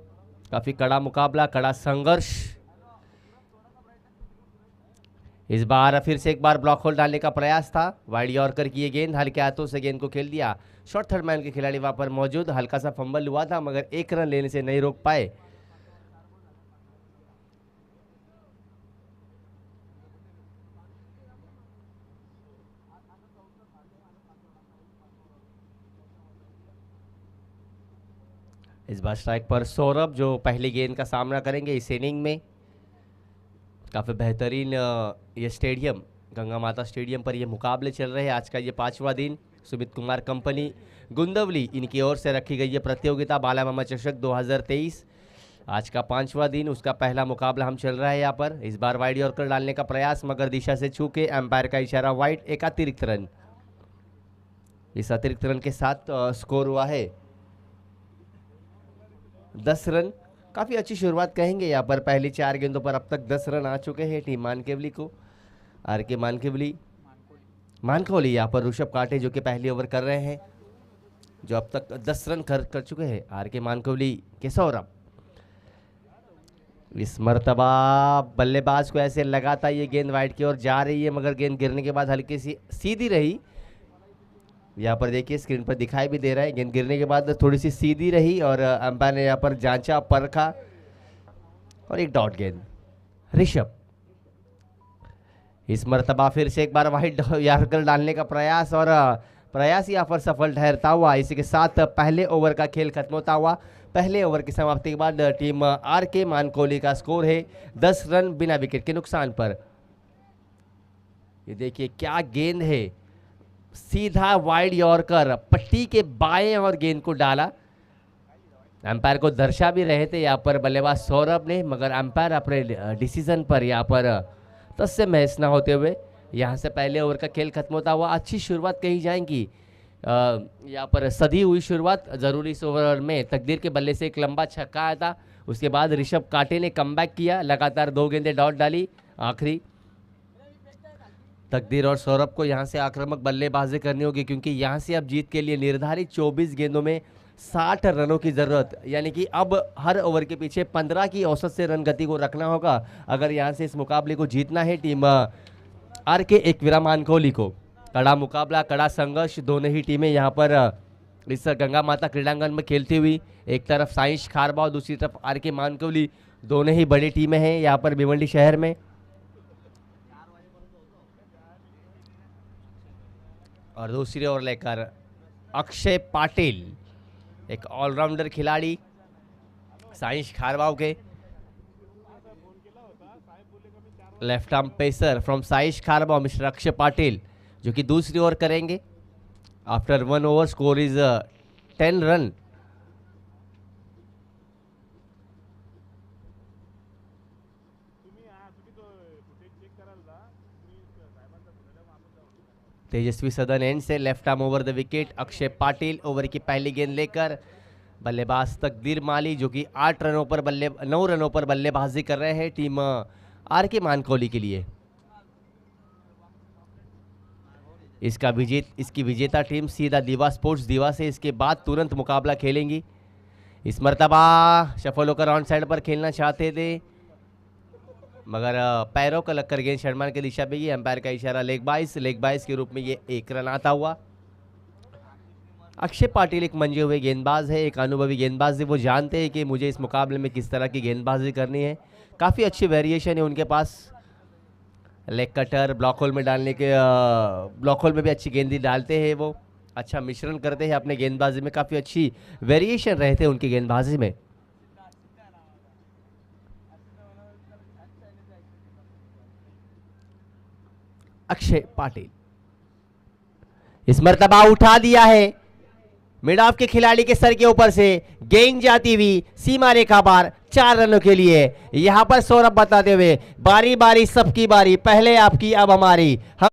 काफ़ी कड़ा मुकाबला, कड़ा संघर्ष। इस बार फिर से एक बार ब्लॉक होल डालने का प्रयास था, वाइड यॉर्कर की ये गेंद हल्के हाथों से गेंद को खेल दिया। शॉर्ट थर्ड मैन के खिलाड़ी वहाँ पर मौजूद, हल्का सा फंबल हुआ था मगर 1 रन लेने से नहीं रोक पाए। इस बार स्ट्राइक पर सौरभ जो पहली गेंद का सामना करेंगे इस इनिंग में। काफ़ी बेहतरीन ये स्टेडियम गंगा माता स्टेडियम पर ये मुकाबले चल रहे हैं। आज का ये 5वां दिन। सुमित कुमार कंपनी गुंदवली इनकी ओर से रखी गई ये प्रतियोगिता बाला मामा चषक 2023। आज का 5वां दिन, उसका पहला मुकाबला हम चल रहा है यहाँ पर। इस बार वाइड यॉर्कर डालने का प्रयास मगर दिशा से छूके एम्पायर का इशारा वाइड, एक अतिरिक्त रन। इस अतिरिक्त रन के साथ स्कोर हुआ है 10 रन। काफ़ी अच्छी शुरुआत कहेंगे यहाँ पर, पहली 4 गेंदों पर अब तक 10 रन आ चुके हैं टीम मानकेवली को। आर के मानकोली यहाँ पर ऋषभ काटे जो कि पहली ओवर कर रहे हैं, जो अब तक 10 रन कर चुके हैं आर के मानकोली के सौरभ। इस मर्तबा बल्लेबाज को ऐसे लगा था ये गेंद वाइड की ओर जा रही है मगर गेंद गिरने के बाद हल्की सी सीधी रही। यहाँ पर देखिए स्क्रीन पर दिखाई भी दे रहा है, गेंद गिरने के बाद थोड़ी सी सीधी रही और अंपायर ने यहाँ पर जांचा, परखा और एक डॉट गेंद। ऋषभ इस मर्तबा फिर से एक बार वाइड यॉर्कर डालने का प्रयास और प्रयास यहाँ पर सफल ठहरता हुआ। इसी के साथ पहले ओवर का खेल खत्म होता हुआ। पहले ओवर की समाप्ति के बाद टीम आर के मानकोली का स्कोर है 10 रन बिना विकेट के नुकसान पर। ये देखिए क्या गेंद है, सीधा वाइड यॉर्कर पट्टी के बाएं और गेंद को डाला। अंपायर को दर्शा भी रहे थे यहाँ पर बल्लेबाज सौरभ ने, मगर अंपायर अपने डिसीजन पर यहाँ पर तस्य महस न होते हुए यहाँ से पहले ओवर का खेल खत्म होता हुआ। अच्छी शुरुआत कही जाएगी, यहाँ पर सधी हुई शुरुआत। जरूरी इस ओवर में तकदीर के बल्ले से एक लंबा छक्का आया था, उसके बाद ऋषभ काटे ने कमबैक किया, लगातार 2 गेंदें डॉट डाली। आखिरी तकदीर और सौरभ को यहाँ से आक्रामक बल्लेबाजी करनी होगी, क्योंकि यहाँ से अब जीत के लिए निर्धारित 24 गेंदों में 60 रनों की ज़रूरत, यानी कि अब हर ओवर के पीछे 15 की औसत से रन गति को रखना होगा अगर यहाँ से इस मुकाबले को जीतना है टीम आर के एकवीरा मानकोली को। कड़ा मुकाबला, कड़ा संघर्ष, दोनों ही टीमें यहाँ पर इस गंगा माता क्रीड़ांगन में खेलती हुई। एक तरफ साइंस खारबा और दूसरी तरफ आर के मानकोली, दोनों ही बड़ी टीमें हैं यहाँ पर भिवंडी शहर में। और दूसरी ओर लेकर अक्षय पाटिल, एक ऑलराउंडर खिलाड़ी साइंस खारबाव के, left arm pacer from science Kharbav mister Akshay Patil, जो कि दूसरी ओवर करेंगे। After 1 over score is 10 run. Tejaswi Sadan end से left arm over the wicket Akshay Patil over की पहली गेंद लेकर। बल्लेबाज तकदीर माली, जो कि 9 रनों पर बल्लेबाजी कर रहे हैं टीम आर के मानकोली के लिए। इसकी विजेता टीम सीधा दीवा स्पोर्ट्स दीवा से इसके बाद तुरंत मुकाबला खेलेंगी। इस मर्तबा सफल होकर ऑन साइड पर खेलना चाहते थे, मगर पैरों का लगकर गेंद शर्मान की दिशा में ही। अंपायर का इशारा लेग बाइस के रूप में ये 1 रन आता हुआ। अक्षय पाटिल एक मंजे हुए गेंदबाज है, एक अनुभवी गेंदबाज है। वो जानते हैं कि मुझे इस मुकाबले में किस तरह की गेंदबाजी करनी है। काफ़ी अच्छी वेरिएशन है उनके पास, लेग कटर, ब्लॉक होल में डालने के ब्लॉक होल में भी अच्छी गेंदी डालते हैं। वो अच्छा मिश्रण करते हैं अपने गेंदबाजी में, काफ़ी अच्छी वेरिएशन रहते हैं उनकी गेंदबाजी में। अक्षय पाटिल इस मर्तबा उठा दिया है, मिड ऑफ के खिलाड़ी के सर के ऊपर से गेंद जाती हुई सीमा रेखा पार 4 रनों के लिए। यहां पर सौरभ बताते हुए बारी बारी सबकी बारी, पहले आपकी अब हमारी। हम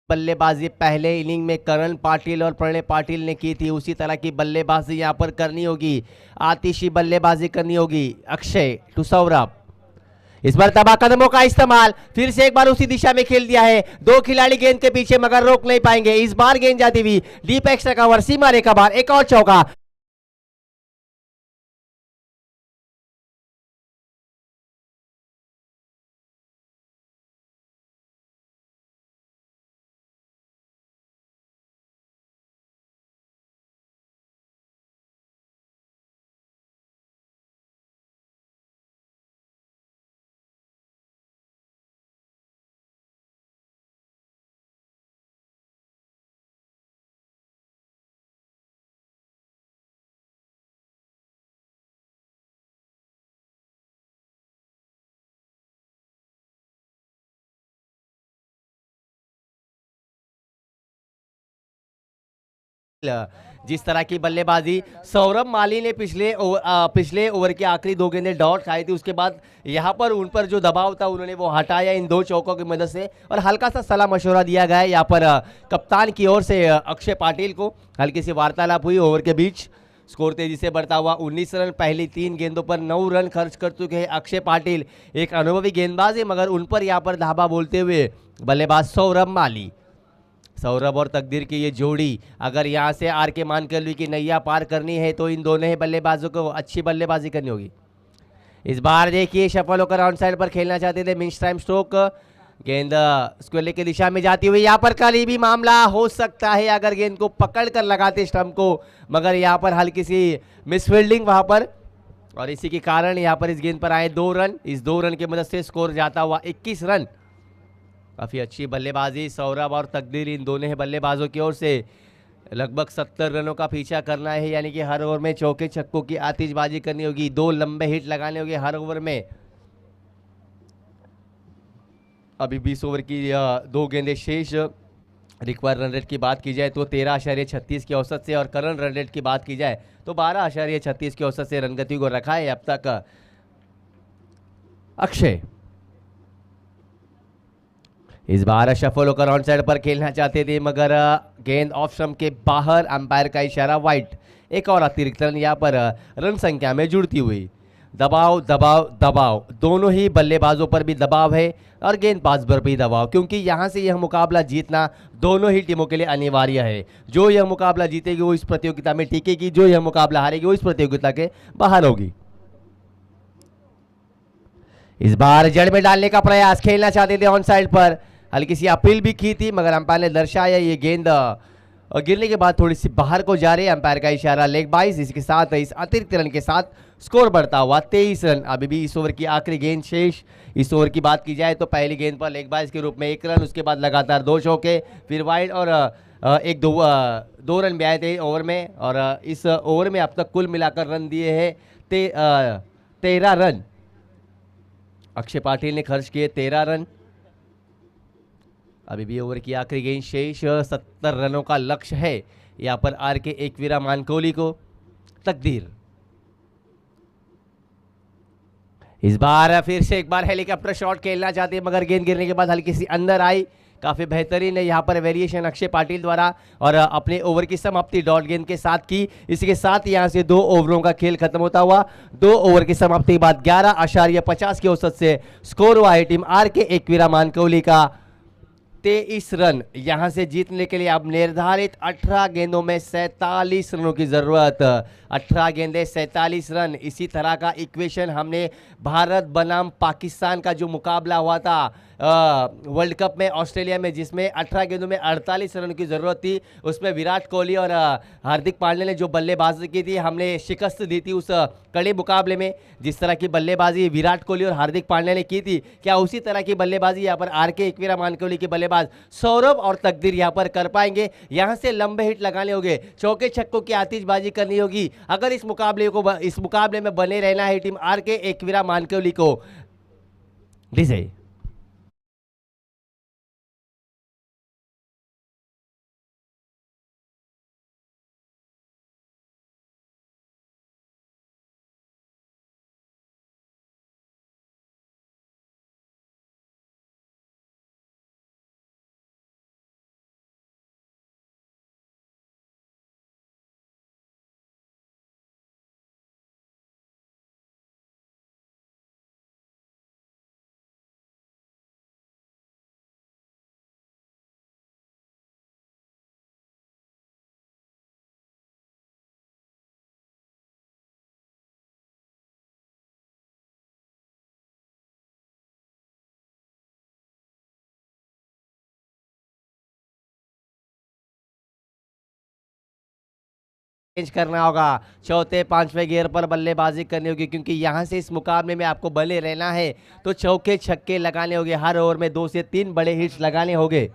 बल्लेबाजी पहले इनिंग में करण पाटिल और प्रणय पाटिल ने की थी, उसी तरह की बल्लेबाजी यहां पर करनी होगी। आतिशी बल्लेबाजी करनी होगी अक्षय टू सौरभ। इस बार तबाह कदमों का इस्तेमाल, फिर से एक बार उसी दिशा में खेल दिया है। 2 खिलाड़ी गेंद के पीछे मगर रोक नहीं पाएंगे। इस बार गेंद जाती हुई डीप एक्स्ट्रा कवर, सीमा रेखा बार, एक और चौका। जिस तरह की बल्लेबाजी सौरभ माली ने पिछले ओवर के आखिरी 2 गेंदें डॉट खाई थी, उसके बाद यहां पर उन पर जो दबाव था उन्होंने वो हटाया इन 2 चौकों की मदद से। और हल्का सा सलाह मशवरा दिया गया है यहाँ पर कप्तान की ओर से अक्षय पाटिल को। हल्की सी वार्तालाप हुई ओवर के बीच, स्कोर तेजी से बढ़ता हुआ 19 रन, पहली 3 गेंदों पर 9 रन खर्च कर चुके हैं अक्षय पाटिल। एक अनुभवी गेंदबाज है मगर उन पर यहाँ पर धावा बोलते हुए बल्लेबाज सौरभ माली। सौरभ और तकदीर की ये जोड़ी अगर यहाँ से आर के मानकर की नैया पार करनी है तो इन दोनों ही बल्लेबाजों को अच्छी बल्लेबाजी करनी होगी। इस बार देखिए सफल होकर ऑन साइड पर खेलना चाहते थे मिंच टाइम स्ट्रोक, गेंद स्क्वेयर की दिशा में जाती हुई यहाँ पर करीबी मामला हो सकता है अगर गेंद को पकड़ कर लगाते स्टंप को, मगर यहाँ पर हल्की सी मिसफील्डिंग वहां पर, और इसी के कारण यहाँ पर इस गेंद पर आए 2 रन। इस 2 रन की मदद से स्कोर जाता हुआ 21 रन। काफी अच्छी बल्लेबाजी सौरभ और तकदीर इन दोनों ही बल्लेबाजों की ओर से। लगभग 70 रनों का पीछा करना है, यानी कि हर ओवर में चौके छक्कों की आतिशबाजी करनी होगी, 2 लंबे हिट लगाने होंगे हर ओवर में। अभी 20 ओवर की 2 गेंदें शेष। रिक्वायर रन रेट की बात की जाए तो 13.36 की औसत से, और करंट रन रेट की बात की जाए तो 12.36 की औसत से रनगति को रखा है अब तक अक्षय। इस बार सफल होकर ऑन साइड पर खेलना चाहते थे मगर गेंद ऑफ स्टंप के बाहर, अंपायर का इशारा वाइड। एक और अतिरिक्त रन यहाँ पर रन संख्या में जुड़ती हुई। दबाव दबाव दबाव, दोनों ही बल्लेबाजों पर भी दबाव है और गेंदबाज पर भी दबाव, क्योंकि यहाँ से यह मुकाबला जीतना दोनों ही टीमों के लिए अनिवार्य है। जो यह मुकाबला जीतेगी वो इस प्रतियोगिता में टिकेगी, जो यह मुकाबला हारेगी वो इस प्रतियोगिता के बाहर होगी। इस बार जड़ में डालने का प्रयास खेलना चाहते थे ऑन साइड पर, हल्की सी अपील भी की थी मगर अंपायर ने दर्शाया ये गेंद गिरने के बाद थोड़ी सी बाहर को जा रही है, अंपायर का इशारा लेग बाइस। इसके साथ इस अतिरिक्त रन के साथ स्कोर बढ़ता हुआ 23 रन। अभी भी इस ओवर की आखिरी गेंद शेष। इस ओवर की बात की जाए तो पहली गेंद पर लेग बाइस के रूप में 1 रन, उसके बाद लगातार 2 चौके, फिर वाइड और एक दो रन भी आए थे ओवर में, और इस ओवर में अब तक कुल मिलाकर रन दिए हैं 13 रन। अक्षय पाटिल ने खर्च किए 13 रन। अभी भी ओवर की आखिरी गेंद शेष, 70 रनों का लक्ष्य है यहाँ पर आर के एकवीरा मानकोली को। तकदीर इस बार फिर से एक बार हेलीकॉप्टर शॉट खेलना चाहते हैं मगर गेंद गिरने के बाद हल्की सी अंदर आई। काफी बेहतरीन है यहाँ पर वेरिएशन अक्षय पाटिल द्वारा, और अपने ओवर की समाप्ति डॉट गेंद के साथ की। इसके साथ यहाँ से 2 ओवरों का खेल खत्म होता हुआ। 2 ओवर की समाप्ति के बाद 11.50 की औसत से स्कोर हुआ है टीम आर के एकवीरा मानकोली का 23 रन। यहां से जीतने के लिए अब निर्धारित 18 गेंदों में 47 रनों की जरूरत। 18 गेंदें 47 रन। इसी तरह का इक्वेशन हमने भारत बनाम पाकिस्तान का जो मुकाबला हुआ था वर्ल्ड कप में ऑस्ट्रेलिया में, जिसमें 18 गेंदों में 48 रन की जरूरत थी, उसमें विराट कोहली और हार्दिक पांड्या ने जो बल्लेबाजी की थी हमने शिकस्त दी थी उस कड़े मुकाबले में। जिस तरह की बल्लेबाजी विराट कोहली और हार्दिक पांड्या ने की थी, क्या उसी तरह की बल्लेबाजी यहाँ पर आर के एकवीरा मानकोली के बल्लेबाज सौरभ और तकदीर यहाँ पर कर पाएंगे? यहाँ से लंबे हिट लगाने होंगे, चौके छक्कों की आतिशबाजी करनी होगी अगर इस मुकाबले में बने रहना है टीम आर के एकवीरा मानकोली को। विजय चेंज करना होगा, चौथे पांचवें गियर पर बल्लेबाजी करनी होगी, क्योंकि यहां से इस मुकाबले में आपको बने रहना है तो चौके छक्के लगाने होंगे। हर ओवर में 2 से 3 बड़े हिट्स लगाने होंगे।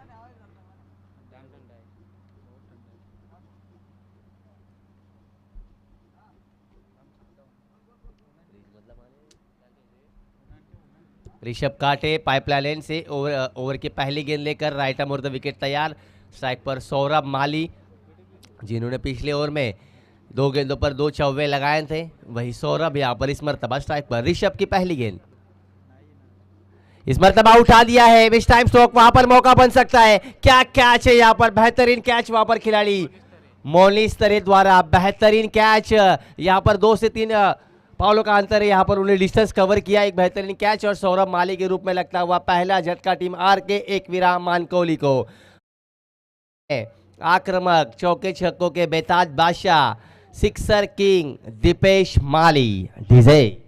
ऋषभ काटे पाइपलाइन से ओवर की पहली गेंद लेकर right arm over the wicket तैयार। स्ट्राइक पर सौरभ माली, जिन्होंने पिछले ओवर में 2 गेंदों पर 2 चौवे लगाए थे, वही सौरभ यहाँ पर इस मर्तबा स्ट्राइक पर। ऋषभ की पहली गेंद इस मर्तबा उठा दिया है। मिस टाइम स्ट्रोक, वहां पर मौका बन सकता है। क्या कैच है यहाँ पर, बेहतरीन कैच वहां पर खिलाड़ी मोनिस तरे द्वारा बेहतरीन कैच, यहां पर 2 से 3 पावलों का अंतर है, यहां पर उन्हें डिस्टेंस कवर किया, एक बेहतरीन कैच और सौरभ माली के रूप में लगता हुआ पहला झटका टीम आर के एक विराम मानकोली को। आक्रामक चौके छक्कों के बेताज बादशाह सिक्सर किंग दीपेश माली डीजे।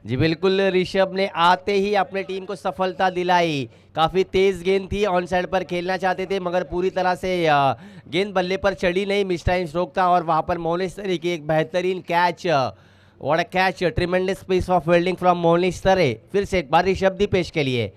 जी बिल्कुल, ऋषभ ने आते ही अपने टीम को सफलता दिलाई। काफी तेज गेंद थी, ऑन साइड पर खेलना चाहते थे मगर पूरी तरह से गेंद बल्ले पर चढ़ी नहीं, मिस टाइम स्ट्रोक था और वहां पर मोनिश तरे की एक बेहतरीन catch, what a catch, tremendous piece of fielding from Monish Tare. फिर से एक बार ऋषभ दीपेश के लिए,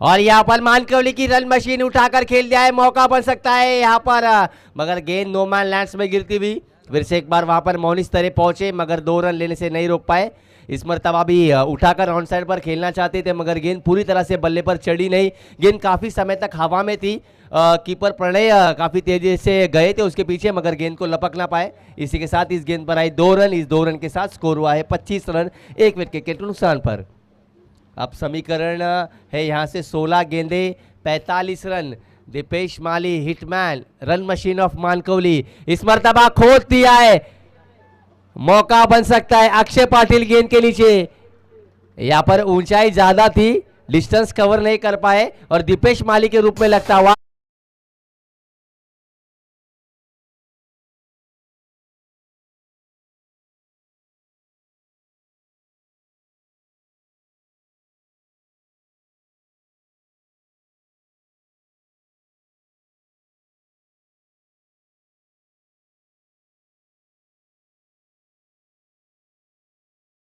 और यहाँ पर मानकोली की रन मशीन उठाकर खेल दिया है, मौका बन सकता है यहाँ पर, मगर गेंद नो मैन लैंड्स में गिरती हुई। फिर से एक बार वहां पर मोनिश तरे पहुंचे मगर 2 रन लेने से नहीं रोक पाए। इस मरतबा भी उठाकर ऑन साइड पर खेलना चाहते थे मगर गेंद पूरी तरह से बल्ले पर चढ़ी नहीं, गेंद काफी समय तक हवा में थी। कीपर प्रणय काफी तेजी से गए थे उसके पीछे मगर गेंद को लपक ना पाए। इसी के साथ इस गेंद पर आई 2 रन, इस 2 रन के साथ स्कोर हुआ है 25 रन 1 विकेट के नुकसान पर। अब समीकरण है यहाँ से 16 गेंदे 45 run, Dipesh Mali hitman run machine of Mankoli इस मरतबा खोद दिया है, मौका बन सकता है अक्षय पाटिल गेंद के नीचे। यहां पर ऊंचाई ज्यादा थी, डिस्टेंस कवर नहीं कर पाए और दीपेश माली के रूप में लगता हुआ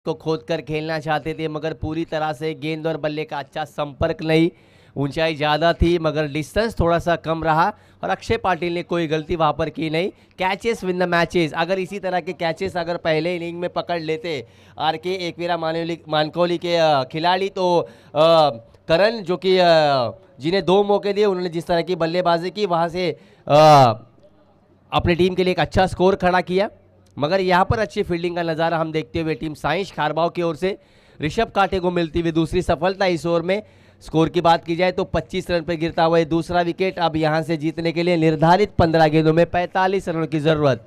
को खोद कर खेलना चाहते थे मगर पूरी तरह से गेंद और बल्ले का अच्छा संपर्क नहीं, ऊंचाई ज़्यादा थी मगर डिस्टेंस थोड़ा सा कम रहा और अक्षय पाटिल ने कोई गलती वहां पर की नहीं। कैचेस विन द मैचेस, अगर इसी तरह के कैचेस अगर पहले इनिंग में पकड़ लेते आर के एकवीरा मानकोली के खिलाड़ी तो करण जो कि जिन्हें 2 मौके दिए उन्होंने जिस तरह की बल्लेबाजी की वहां से अपनी टीम के लिए एक अच्छा स्कोर खड़ा किया। मगर यहाँ पर अच्छी फील्डिंग का नज़ारा हम देखते हुए टीम साइंस खारबाव की ओर से ऋषभ काटे को मिलती हुई दूसरी सफलता इस ओवर में। स्कोर की बात की जाए तो 25 रन पर गिरता हुआ दूसरा विकेट। अब यहाँ से जीतने के लिए निर्धारित 15 गेंदों में 45 रनों की जरूरत।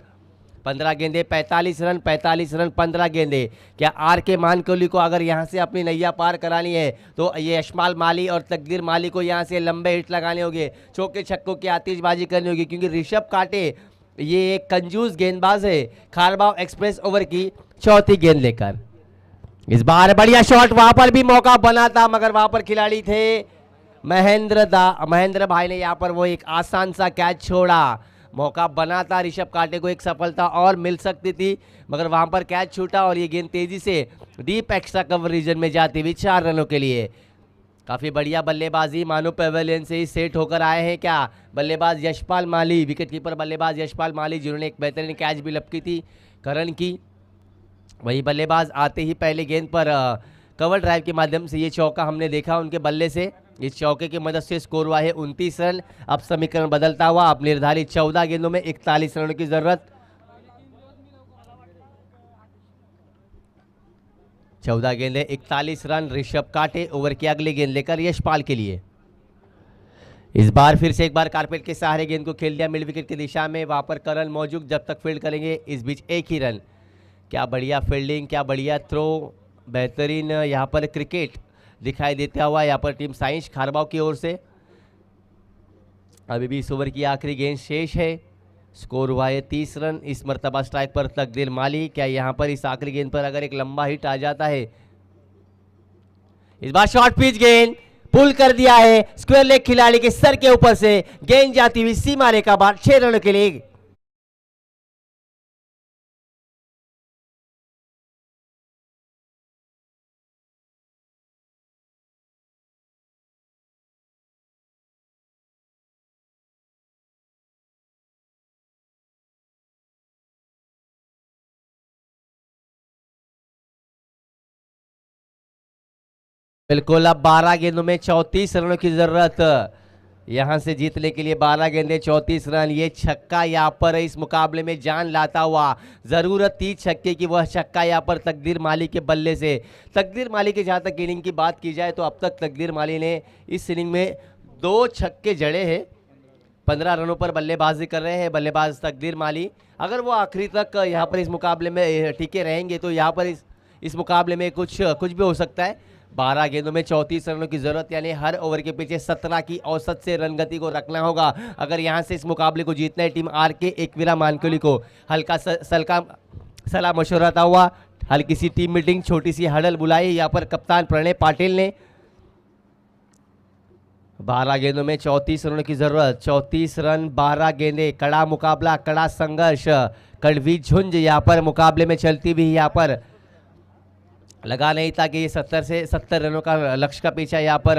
15 गेंदे 45 रन, 45 रन 15 गेंदे। क्या आर के मानकोली को अगर यहाँ से अपनी नैया पार करानी है तो ये यशपाल माली और तकदीर माली को यहाँ से लंबे हिट लगाने होंगे, चौके छक्कों की आतिशबाजी करनी होगी क्योंकि ऋषभ काटे ये एक कंजूस गेंदबाज है। खारबाव एक्सप्रेस ओवर की चौथी गेंद लेकर इस बार बढ़िया शॉट, वहां पर भी मौका बना था मगर वहां पर खिलाड़ी थे महेंद्र भाई ने यहाँ पर वो एक आसान सा कैच छोड़ा। मौका बना था ऋषभ काटे को, एक सफलता और मिल सकती थी मगर वहां पर कैच छूटा और ये गेंद तेजी से डीप एक्स्ट्रा कवर रीजन में जाती हुई 4 रनों के लिए। काफी बढ़िया बल्लेबाजी, मानो पेवेलियन से ही सेट होकर आए हैं क्या बल्लेबाज यशपाल माली, विकेटकीपर बल्लेबाज यशपाल माली जिन्होंने एक बेहतरीन कैच भी लपकी थी करण की। वही बल्लेबाज आते ही पहले गेंद पर कवर ड्राइव के माध्यम से ये चौका हमने देखा उनके बल्ले से। इस चौके की मदद से स्कोर हुआ है 29 रन। अब समीकरण बदलता हुआ, अब निर्धारित 14 गेंदों में 41 रनों की जरूरत। 14 गेंदे 41 रन, ऋषभ काटे ओवर की अगली गेंद लेकर यशपाल के लिए। इस बार फिर से एक बार कारपेट के सहारे गेंद को खेल दिया मिड विकेट की दिशा में, वहां पर करण मौजूद जब तक फील्ड करेंगे इस बीच एक ही रन। क्या बढ़िया फील्डिंग, क्या बढ़िया थ्रो, बेहतरीन यहाँ पर क्रिकेट दिखाई देता हुआ यहाँ पर टीम साइंस खारबाव की ओर से। अभी भी इस ओवर की आखिरी गेंद शेष है, स्कोर हुआ है 30 रन। इस मरतबा स्ट्राइक पर तकदीर माली, क्या यहाँ पर इस आखिरी गेंद पर अगर एक लंबा हिट आ जाता है। इस बार शॉर्ट पिच गेंद पुल कर दिया है स्क्वायर लेग खिलाड़ी के सर के ऊपर से, गेंद जाती हुई सीमा रेखा बाहर 6 रनों के लिए। बिल्कुल, अब 12 गेंदों में 34 रनों की जरूरत यहां से जीतने के लिए। 12 गेंदे 34 रन, ये छक्का यहाँ पर इस मुकाबले में जान लाता हुआ। जरूरत थी छक्के की, वह छक्का यहाँ पर तकदीर माली के बल्ले से। तकदीर माली की जहां तक इनिंग की बात की जाए तो अब तक तकदीर माली ने इस इनिंग में 2 छक्के जड़े हैं। 15 रनों पर बल्लेबाजी कर रहे हैं बल्लेबाज तकदीर माली। अगर वो आखिरी तक यहाँ पर इस मुकाबले में टिके रहेंगे तो यहाँ पर इस मुकाबले में कुछ भी हो सकता है। 12 गेंदों में 34 रनों की जरूरत, यानी हर ओवर के पीछे 17 की औसत से रन गति को रखना होगा अगर यहां से इस मुकाबले को जीतना है टीम आरके एकवीरा मानकोली को। हल्का सलाह मशवरा हुआ, हल्की सी टीम मीटिंग, छोटी सी हडल बुलाई यहाँ पर कप्तान प्रणय पाटिल ने। 12 गेंदों में 34 रनों की जरूरत, 34 रन 12 गेंदे। कड़ा मुकाबला, कड़ा संघर्ष, कड़वी झुंझ यहाँ पर मुकाबले में चलती भी यहाँ पर लगा नहीं था कि ये 70 रनों का लक्ष्य का पीछा यहाँ पर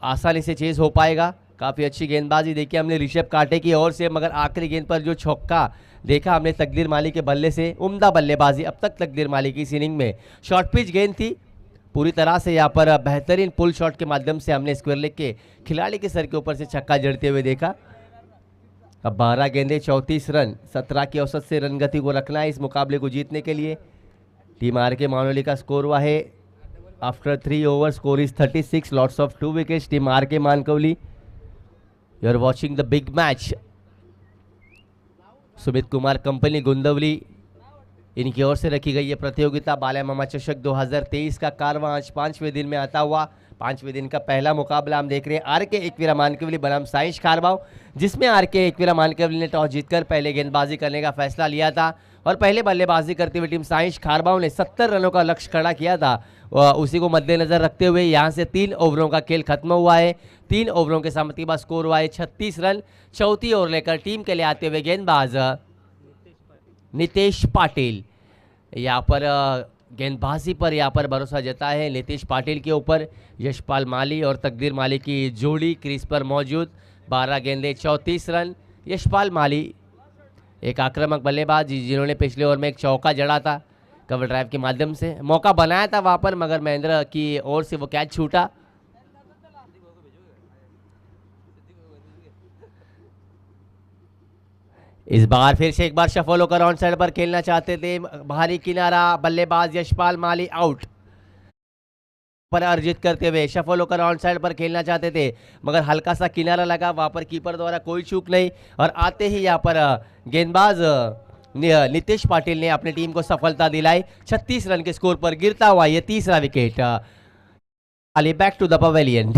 आसानी से चेज हो पाएगा। काफ़ी अच्छी गेंदबाजी देखी हमने ऋषभ कांटे की ओर से, मगर आखिरी गेंद पर जो छक्का देखा हमने तकदीर माली के बल्ले से, उम्दा बल्लेबाजी अब तक तकदीर माली की इस इनिंग में। शॉर्ट पिच गेंद थी, पूरी तरह से यहाँ पर बेहतरीन पुल शॉट के माध्यम से हमने स्क्वायर लेग के खिलाड़ी के सर के ऊपर से छक्का जड़ते हुए देखा। अब 12 गेंदे 34 रन, 17 की औसत से रन गति को रखना है इस मुकाबले को जीतने के लिए। टीम आरके मानोली का स्कोर हुआ है after 3 over, score is 36, lots of 2 wickets. Team RK Mankoli, you are watching the big match. Sumit Kumar company Gundavli, इनकी ओर से रखी गई ये प्रतियोगिता बाला मामा चषक 2023 का कारवां आज 5वें दिन में आता हुआ। 5वें दिन का पहला मुकाबला हम देख रहे हैं आरके एकवीरा मानकोली बनाम साइंस खारबाव, जिसमें आरके एकवीरा मानकोली ने टॉस जीतकर पहले गेंदबाजी करने का फैसला लिया था और पहले बल्लेबाजी करते हुए टीम साइंस खारबाव ने 70 रनों का लक्ष्य खड़ा किया था। उसी को मद्देनजर रखते हुए यहां से 3 ओवरों का खेल खत्म हुआ है। 3 ओवरों के सहमति बाद स्कोर हुआ है 36 रन। चौथी ओवर लेकर टीम के लिए आते हुए गेंदबाज नितेश पाटिल, यहाँ पर गेंदबाजी पर यहाँ पर भरोसा जताया है नितेश पाटिल के ऊपर। यशपाल माली और तकदीर माली की जोड़ी क्रीज पर मौजूद। 12 गेंदे 34 रन। यशपाल माली एक आक्रामक बल्लेबाज जिन्होंने पिछले ओवर में एक चौका जड़ा था कवर ड्राइव के माध्यम से, मौका बनाया था वहां पर, मगर महेंद्र की ओर से वो कैच छूटा। इस बार फिर से एक बार शफल होकर ऑन साइड पर खेलना चाहते थे, बाहरी किनारा, बल्लेबाज यशपाल माली आउट पर अर्जित करते हुए शफल होकर ऑन साइड पर खेलना चाहते थे, मगर हल्का सा किनारा लगा, वहां पर कीपर द्वारा कोई चूक नहीं और आते ही यहाँ पर गेंदबाज नितेश पाटिल ने अपनी टीम को सफलता दिलाई। 36 रन के स्कोर पर गिरता हुआ ये तीसरा wicket. Back to the pavilion.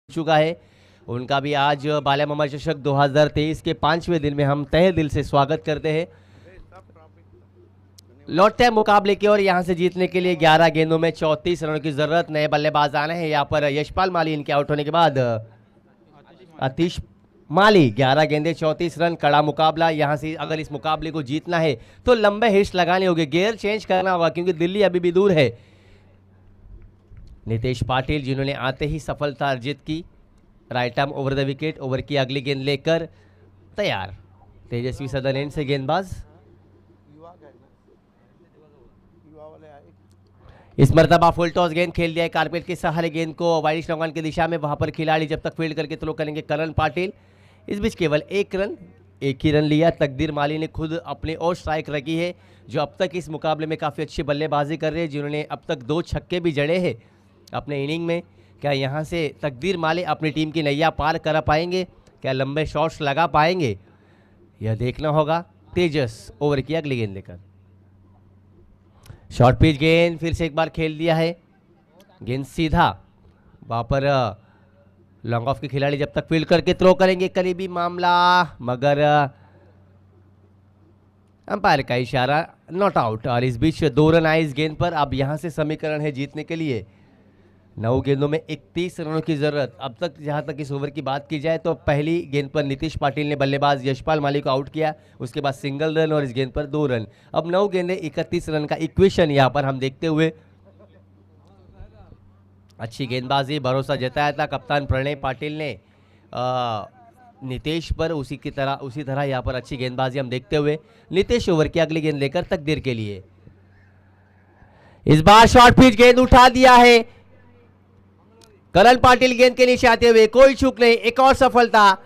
चुका है उनका भी आज बाला मामा चषक 2023 के 5वें दिन में हम तहे दिल से स्वागत करते हैं। लौटते हैं मुकाबले की ओर। यहां से जीतने के लिए 11 गेंदों में 34 रनों की जरूरत। नए बल्लेबाज आने हैं यहाँ पर यशपाल माली, इनके आउट होने के बाद आतिश माली। 11 गेंदे 34 रन, कड़ा मुकाबला। यहां से अगर इस मुकाबले को जीतना है तो लंबे हिट्स लगाने होंगे, गेयर चेंज करना होगा क्योंकि दिल्ली अभी भी दूर है। नितेश पाटिल जिन्होंने आते ही सफलता अर्जित की, right arm over the wicket, over की अगली गेंद लेकर तैयार। तेजस्वी सदन एंड से गेंदबाज इस मरतबा फुल टॉस गेंद खेल दिया है, कारपेट के सहारे गेंद को वाइड स्टॉगन की दिशा में, वहां पर खिलाड़ी जब तक फील्ड करके थ्रो करेंगे करण पाटिल। इस बीच केवल एक ही रन लिया। तकदीर माली ने खुद अपने और स्ट्राइक रखी है, जो अब तक इस मुकाबले में काफ़ी अच्छी बल्लेबाजी कर रहे हैं, जिन्होंने अब तक 2 छक्के भी जड़े हैं अपने इनिंग में। क्या यहाँ से तकदीर माली अपनी टीम की नैया पार कर पाएंगे? क्या लंबे शॉट्स लगा पाएंगे? यह देखना होगा। तेजस ओवर की अगली गेंद लेकर, शॉर्ट पिच गेंद फिर से एक बार खेल दिया है, गेंद सीधा वहां पर लॉन्ग ऑफ के खिलाड़ी जब तक फील्ड करके थ्रो करेंगे, करीबी मामला, मगर अंपायर का इशारा, नॉट आउट। और इस बीच 2 रन आए इस गेंद पर। अब यहां से समीकरण है जीतने के लिए 9 गेंदों में 31 रनों की जरूरत। अब तक जहां तक इस ओवर की बात की जाए तो पहली गेंद पर नीतीश पाटिल ने बल्लेबाज यशपाल माली को आउट किया, उसके बाद सिंगल रन और इस गेंद पर 2 रन। अब 9 गेंदें 31 रन का इक्वेशन यहां पर हम देखते हुए अच्छी गेंदबाजी, भरोसा जताया था कप्तान प्रणय पाटिल ने नीतीश पर। उसी तरह यहाँ पर अच्छी गेंदबाजी हम देखते हुए नीतीश ओवर की अगली गेंद लेकर तकदीर के लिए। इस बार शॉर्ट पिच गेंद उठा दिया है करण पाटिल, गेंद के नीचे आते हुए कोई चूक नहीं। एक और सफलता,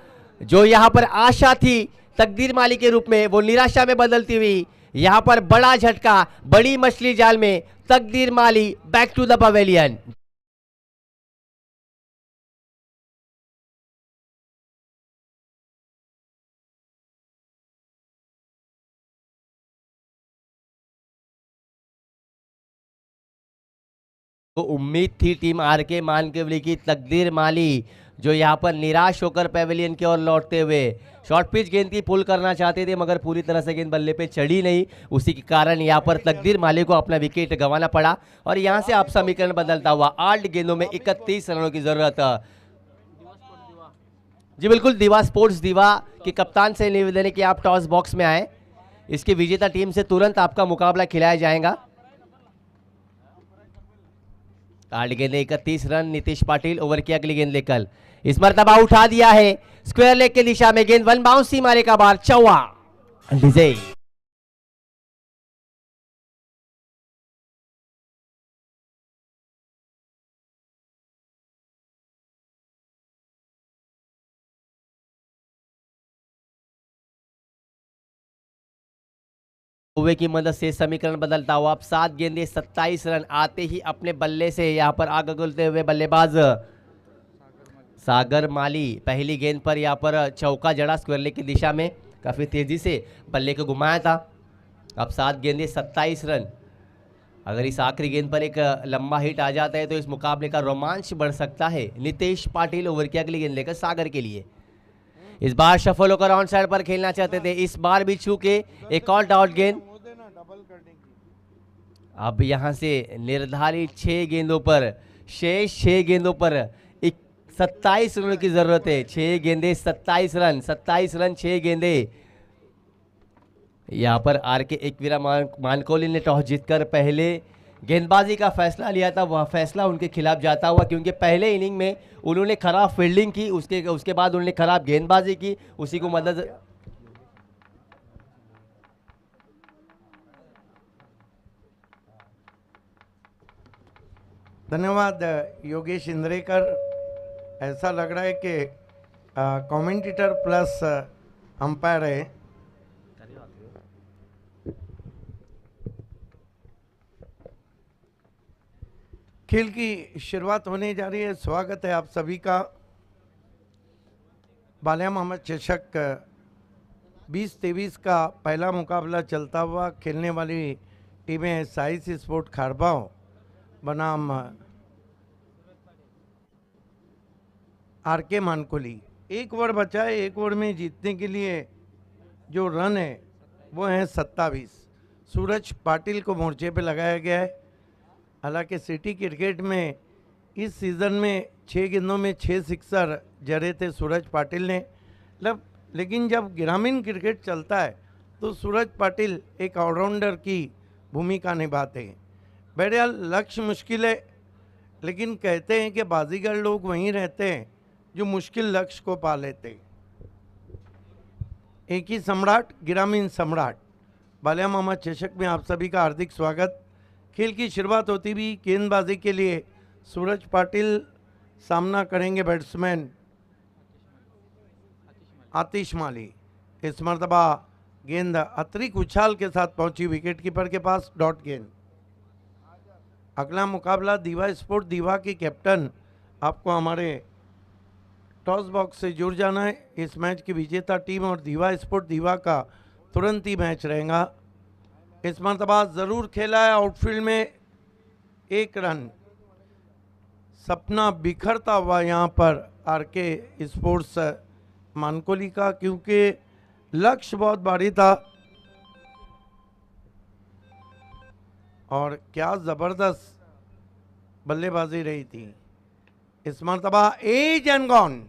जो यहां पर आशा थी तकदीर माली के रूप में वो निराशा में बदलती हुई। यहां पर बड़ा झटका, बड़ी मछली जाल में तकदीर माली बैक टू द पवेलियन। तो उम्मीद थी टीम आर के मानकेवली की तकदीर माली, जो यहां पर निराश होकर पेवेलियन की ओर लौटते हुए शॉर्ट पिच गेंद की पुल करना चाहते थे, मगर पूरी तरह से गेंद बल्ले पे चढ़ी नहीं। उसी के कारण यहां पर तकदीर माली को अपना विकेट गंवाना पड़ा और यहां से आप समीकरण बदलता हुआ 8 गेंदों में 31 रनों की जरूरत। जी बिल्कुल, दीवा स्पोर्ट्स दीवा के कप्तान से निवेदन है कि आप टॉस बॉक्स में आए। इसकी विजेता टीम से तुरंत आपका मुकाबला खिलाया जाएगा। 8 गेंदे 31 रन, नीतीश पाटिल ओवर की अगली गेंद लेकर इस मरतबा उठा दिया है स्क्वायर लेग की दिशा में, गेंद वन बाउंस सी मारे का बार चौवा विजय। हुए की मदद से समीकरण बदलता हुआ अब 7 गेंदे 27 रन आते ही अपने बल्ले से यहां पर आग उगलते हुए बल्लेबाज सागर माली पहली गेंद पर यहां पर चौका जड़ा स्क्वायर लेग की दिशा में, काफी तेजी से बल्ले को घुमाया था। अब 7 गेंदे 27 रन। अगर इस आखिरी गेंद पर एक लंबा हिट आ जाता है तो इस मुकाबले का रोमांच बढ़ सकता है। नीतीश पाटिल ओवर की अगली गेंद लेकर सागर के लिए। इस बार सफल होकर ऑन साइड पर खेलना चाहते थे, इस बार भी छूके एक और डॉट गेंद। अब यहां से निर्धारित 6 गेंदों पर, शेष 6 गेंदों पर 27 रनों की जरूरत है। 6 गेंदे 27 रन, 27 रन 6 गेंदे। यहां पर आर के एकवीरा मानकोली ने टॉस जीतकर पहले गेंदबाजी का फैसला लिया था, वह फैसला उनके खिलाफ जाता हुआ, क्योंकि पहले इनिंग में उन्होंने खराब फील्डिंग की, उसके बाद उन्होंने खराब गेंदबाजी की, उसी को मदद। धन्यवाद योगेश इंद्रेकर। ऐसा लग रहा है कि कमेंटेटर प्लस अंपायर है। खेल की शुरुआत होने जा रही है। स्वागत है आप सभी का। बालिया मोहम्मद चषक 2023 का पहला मुकाबला चलता हुआ। खेलने वाली टीमें साइस स्पोर्ट खारबाव बनाम आर के मानकोली। 1 ओवर बचा है। 1 ओवर में जीतने के लिए जो रन है वो है 27। सूरज पाटिल को मोर्चे पे लगाया गया है। हालांकि सिटी क्रिकेट में इस सीज़न में 6 गेंदों में 6 सिक्सर जड़े थे सूरज पाटिल ने। लेकिन जब ग्रामीण क्रिकेट चलता है तो सूरज पाटिल एक ऑलराउंडर की भूमिका निभाते हैं। बहरहाल लक्ष्य मुश्किल है, लेकिन कहते हैं कि बाजीगर लोग वहीं रहते हैं जो मुश्किल लक्ष्य को पा लेते हैं। एक ही सम्राट, ग्रामीण सम्राट बालिया मोहम्मद चषक में आप सभी का हार्दिक स्वागत। खेल की शुरुआत होती भी गेंदबाजी के लिए सूरज पाटिल सामना करेंगे बैट्समैन आतिश माली। इस मरतबा गेंद अतिरिक्त उछाल के साथ पहुंची विकेटकीपर के पास, डॉट गेंद। अगला मुकाबला दीवा स्पोर्ट दीवा की कैप्टन, आपको हमारे टॉस बॉक्स से जुड़ जाना है। इस मैच की विजेता टीम और दीवा स्पोर्ट दीवा का तुरंत ही मैच रहेगा। इस मरतबा ज़रूर खेला है आउटफील्ड में 1 रन। सपना बिखरता हुआ यहाँ पर आर के स्पोर्ट्स मानकोली का, क्योंकि लक्ष्य बहुत भारी था। और क्या ज़बरदस्त बल्लेबाजी रही थी। इस मरतबा एज एंड गॉन।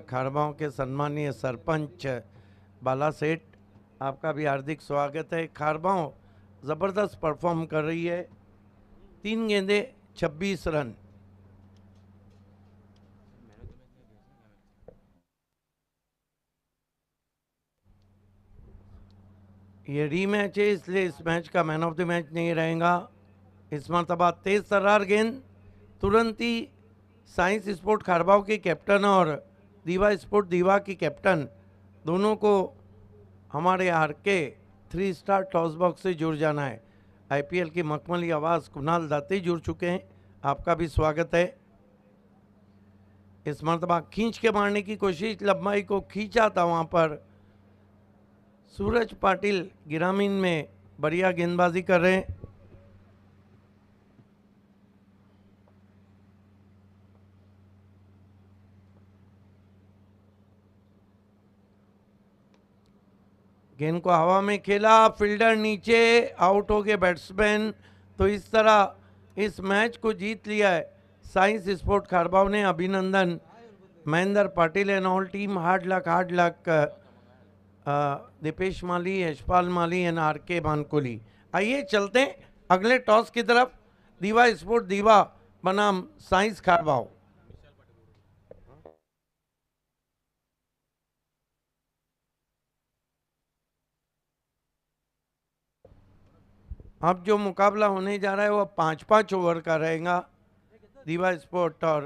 खारबाओं के सम्मानीय सरपंच बाला सेठ, आपका भी हार्दिक स्वागत है। खारबाओं ज़बरदस्त परफॉर्म कर रही है। 3 गेंदे 26 रन। ये रीमैच है, इसलिए इस मैच का मैन ऑफ द मैच नहीं रहेगा। इस मरतबा तेज तर्रार गेंद, तुरंत ही साइंस स्पोर्ट खारबाओं के कैप्टन और दीवा स्पोर्ट दीवा की कैप्टन दोनों को हमारे आर के 3 स्टार टॉस बॉक्स से जुड़ जाना है। आईपीएल की मखमली आवाज़ कुणाल दाते जुड़ चुके हैं, आपका भी स्वागत है। इस मरतबा खींच के मारने की कोशिश, लंबाई को खींचा था वहाँ पर सूरज पाटिल ग्रामीण में बढ़िया गेंदबाजी कर रहे हैं। गेंद को हवा में खेला, फील्डर नीचे, आउट हो गए बैट्समैन। तो इस तरह इस मैच को जीत लिया है साइंस स्पोर्ट खारबाओं ने। अभिनंदन Mahendra Patil and all team, hard luck Dipesh Mali, Yashpal Mali and R K Mankoli. आइए चलते हैं अगले टॉस की तरफ। दीवा स्पोर्ट दीवा बनाम साइंस खारबाओं। अब जो मुकाबला होने जा रहा है वो 5-5 ओवर का रहेगा। दीवा स्पोर्ट और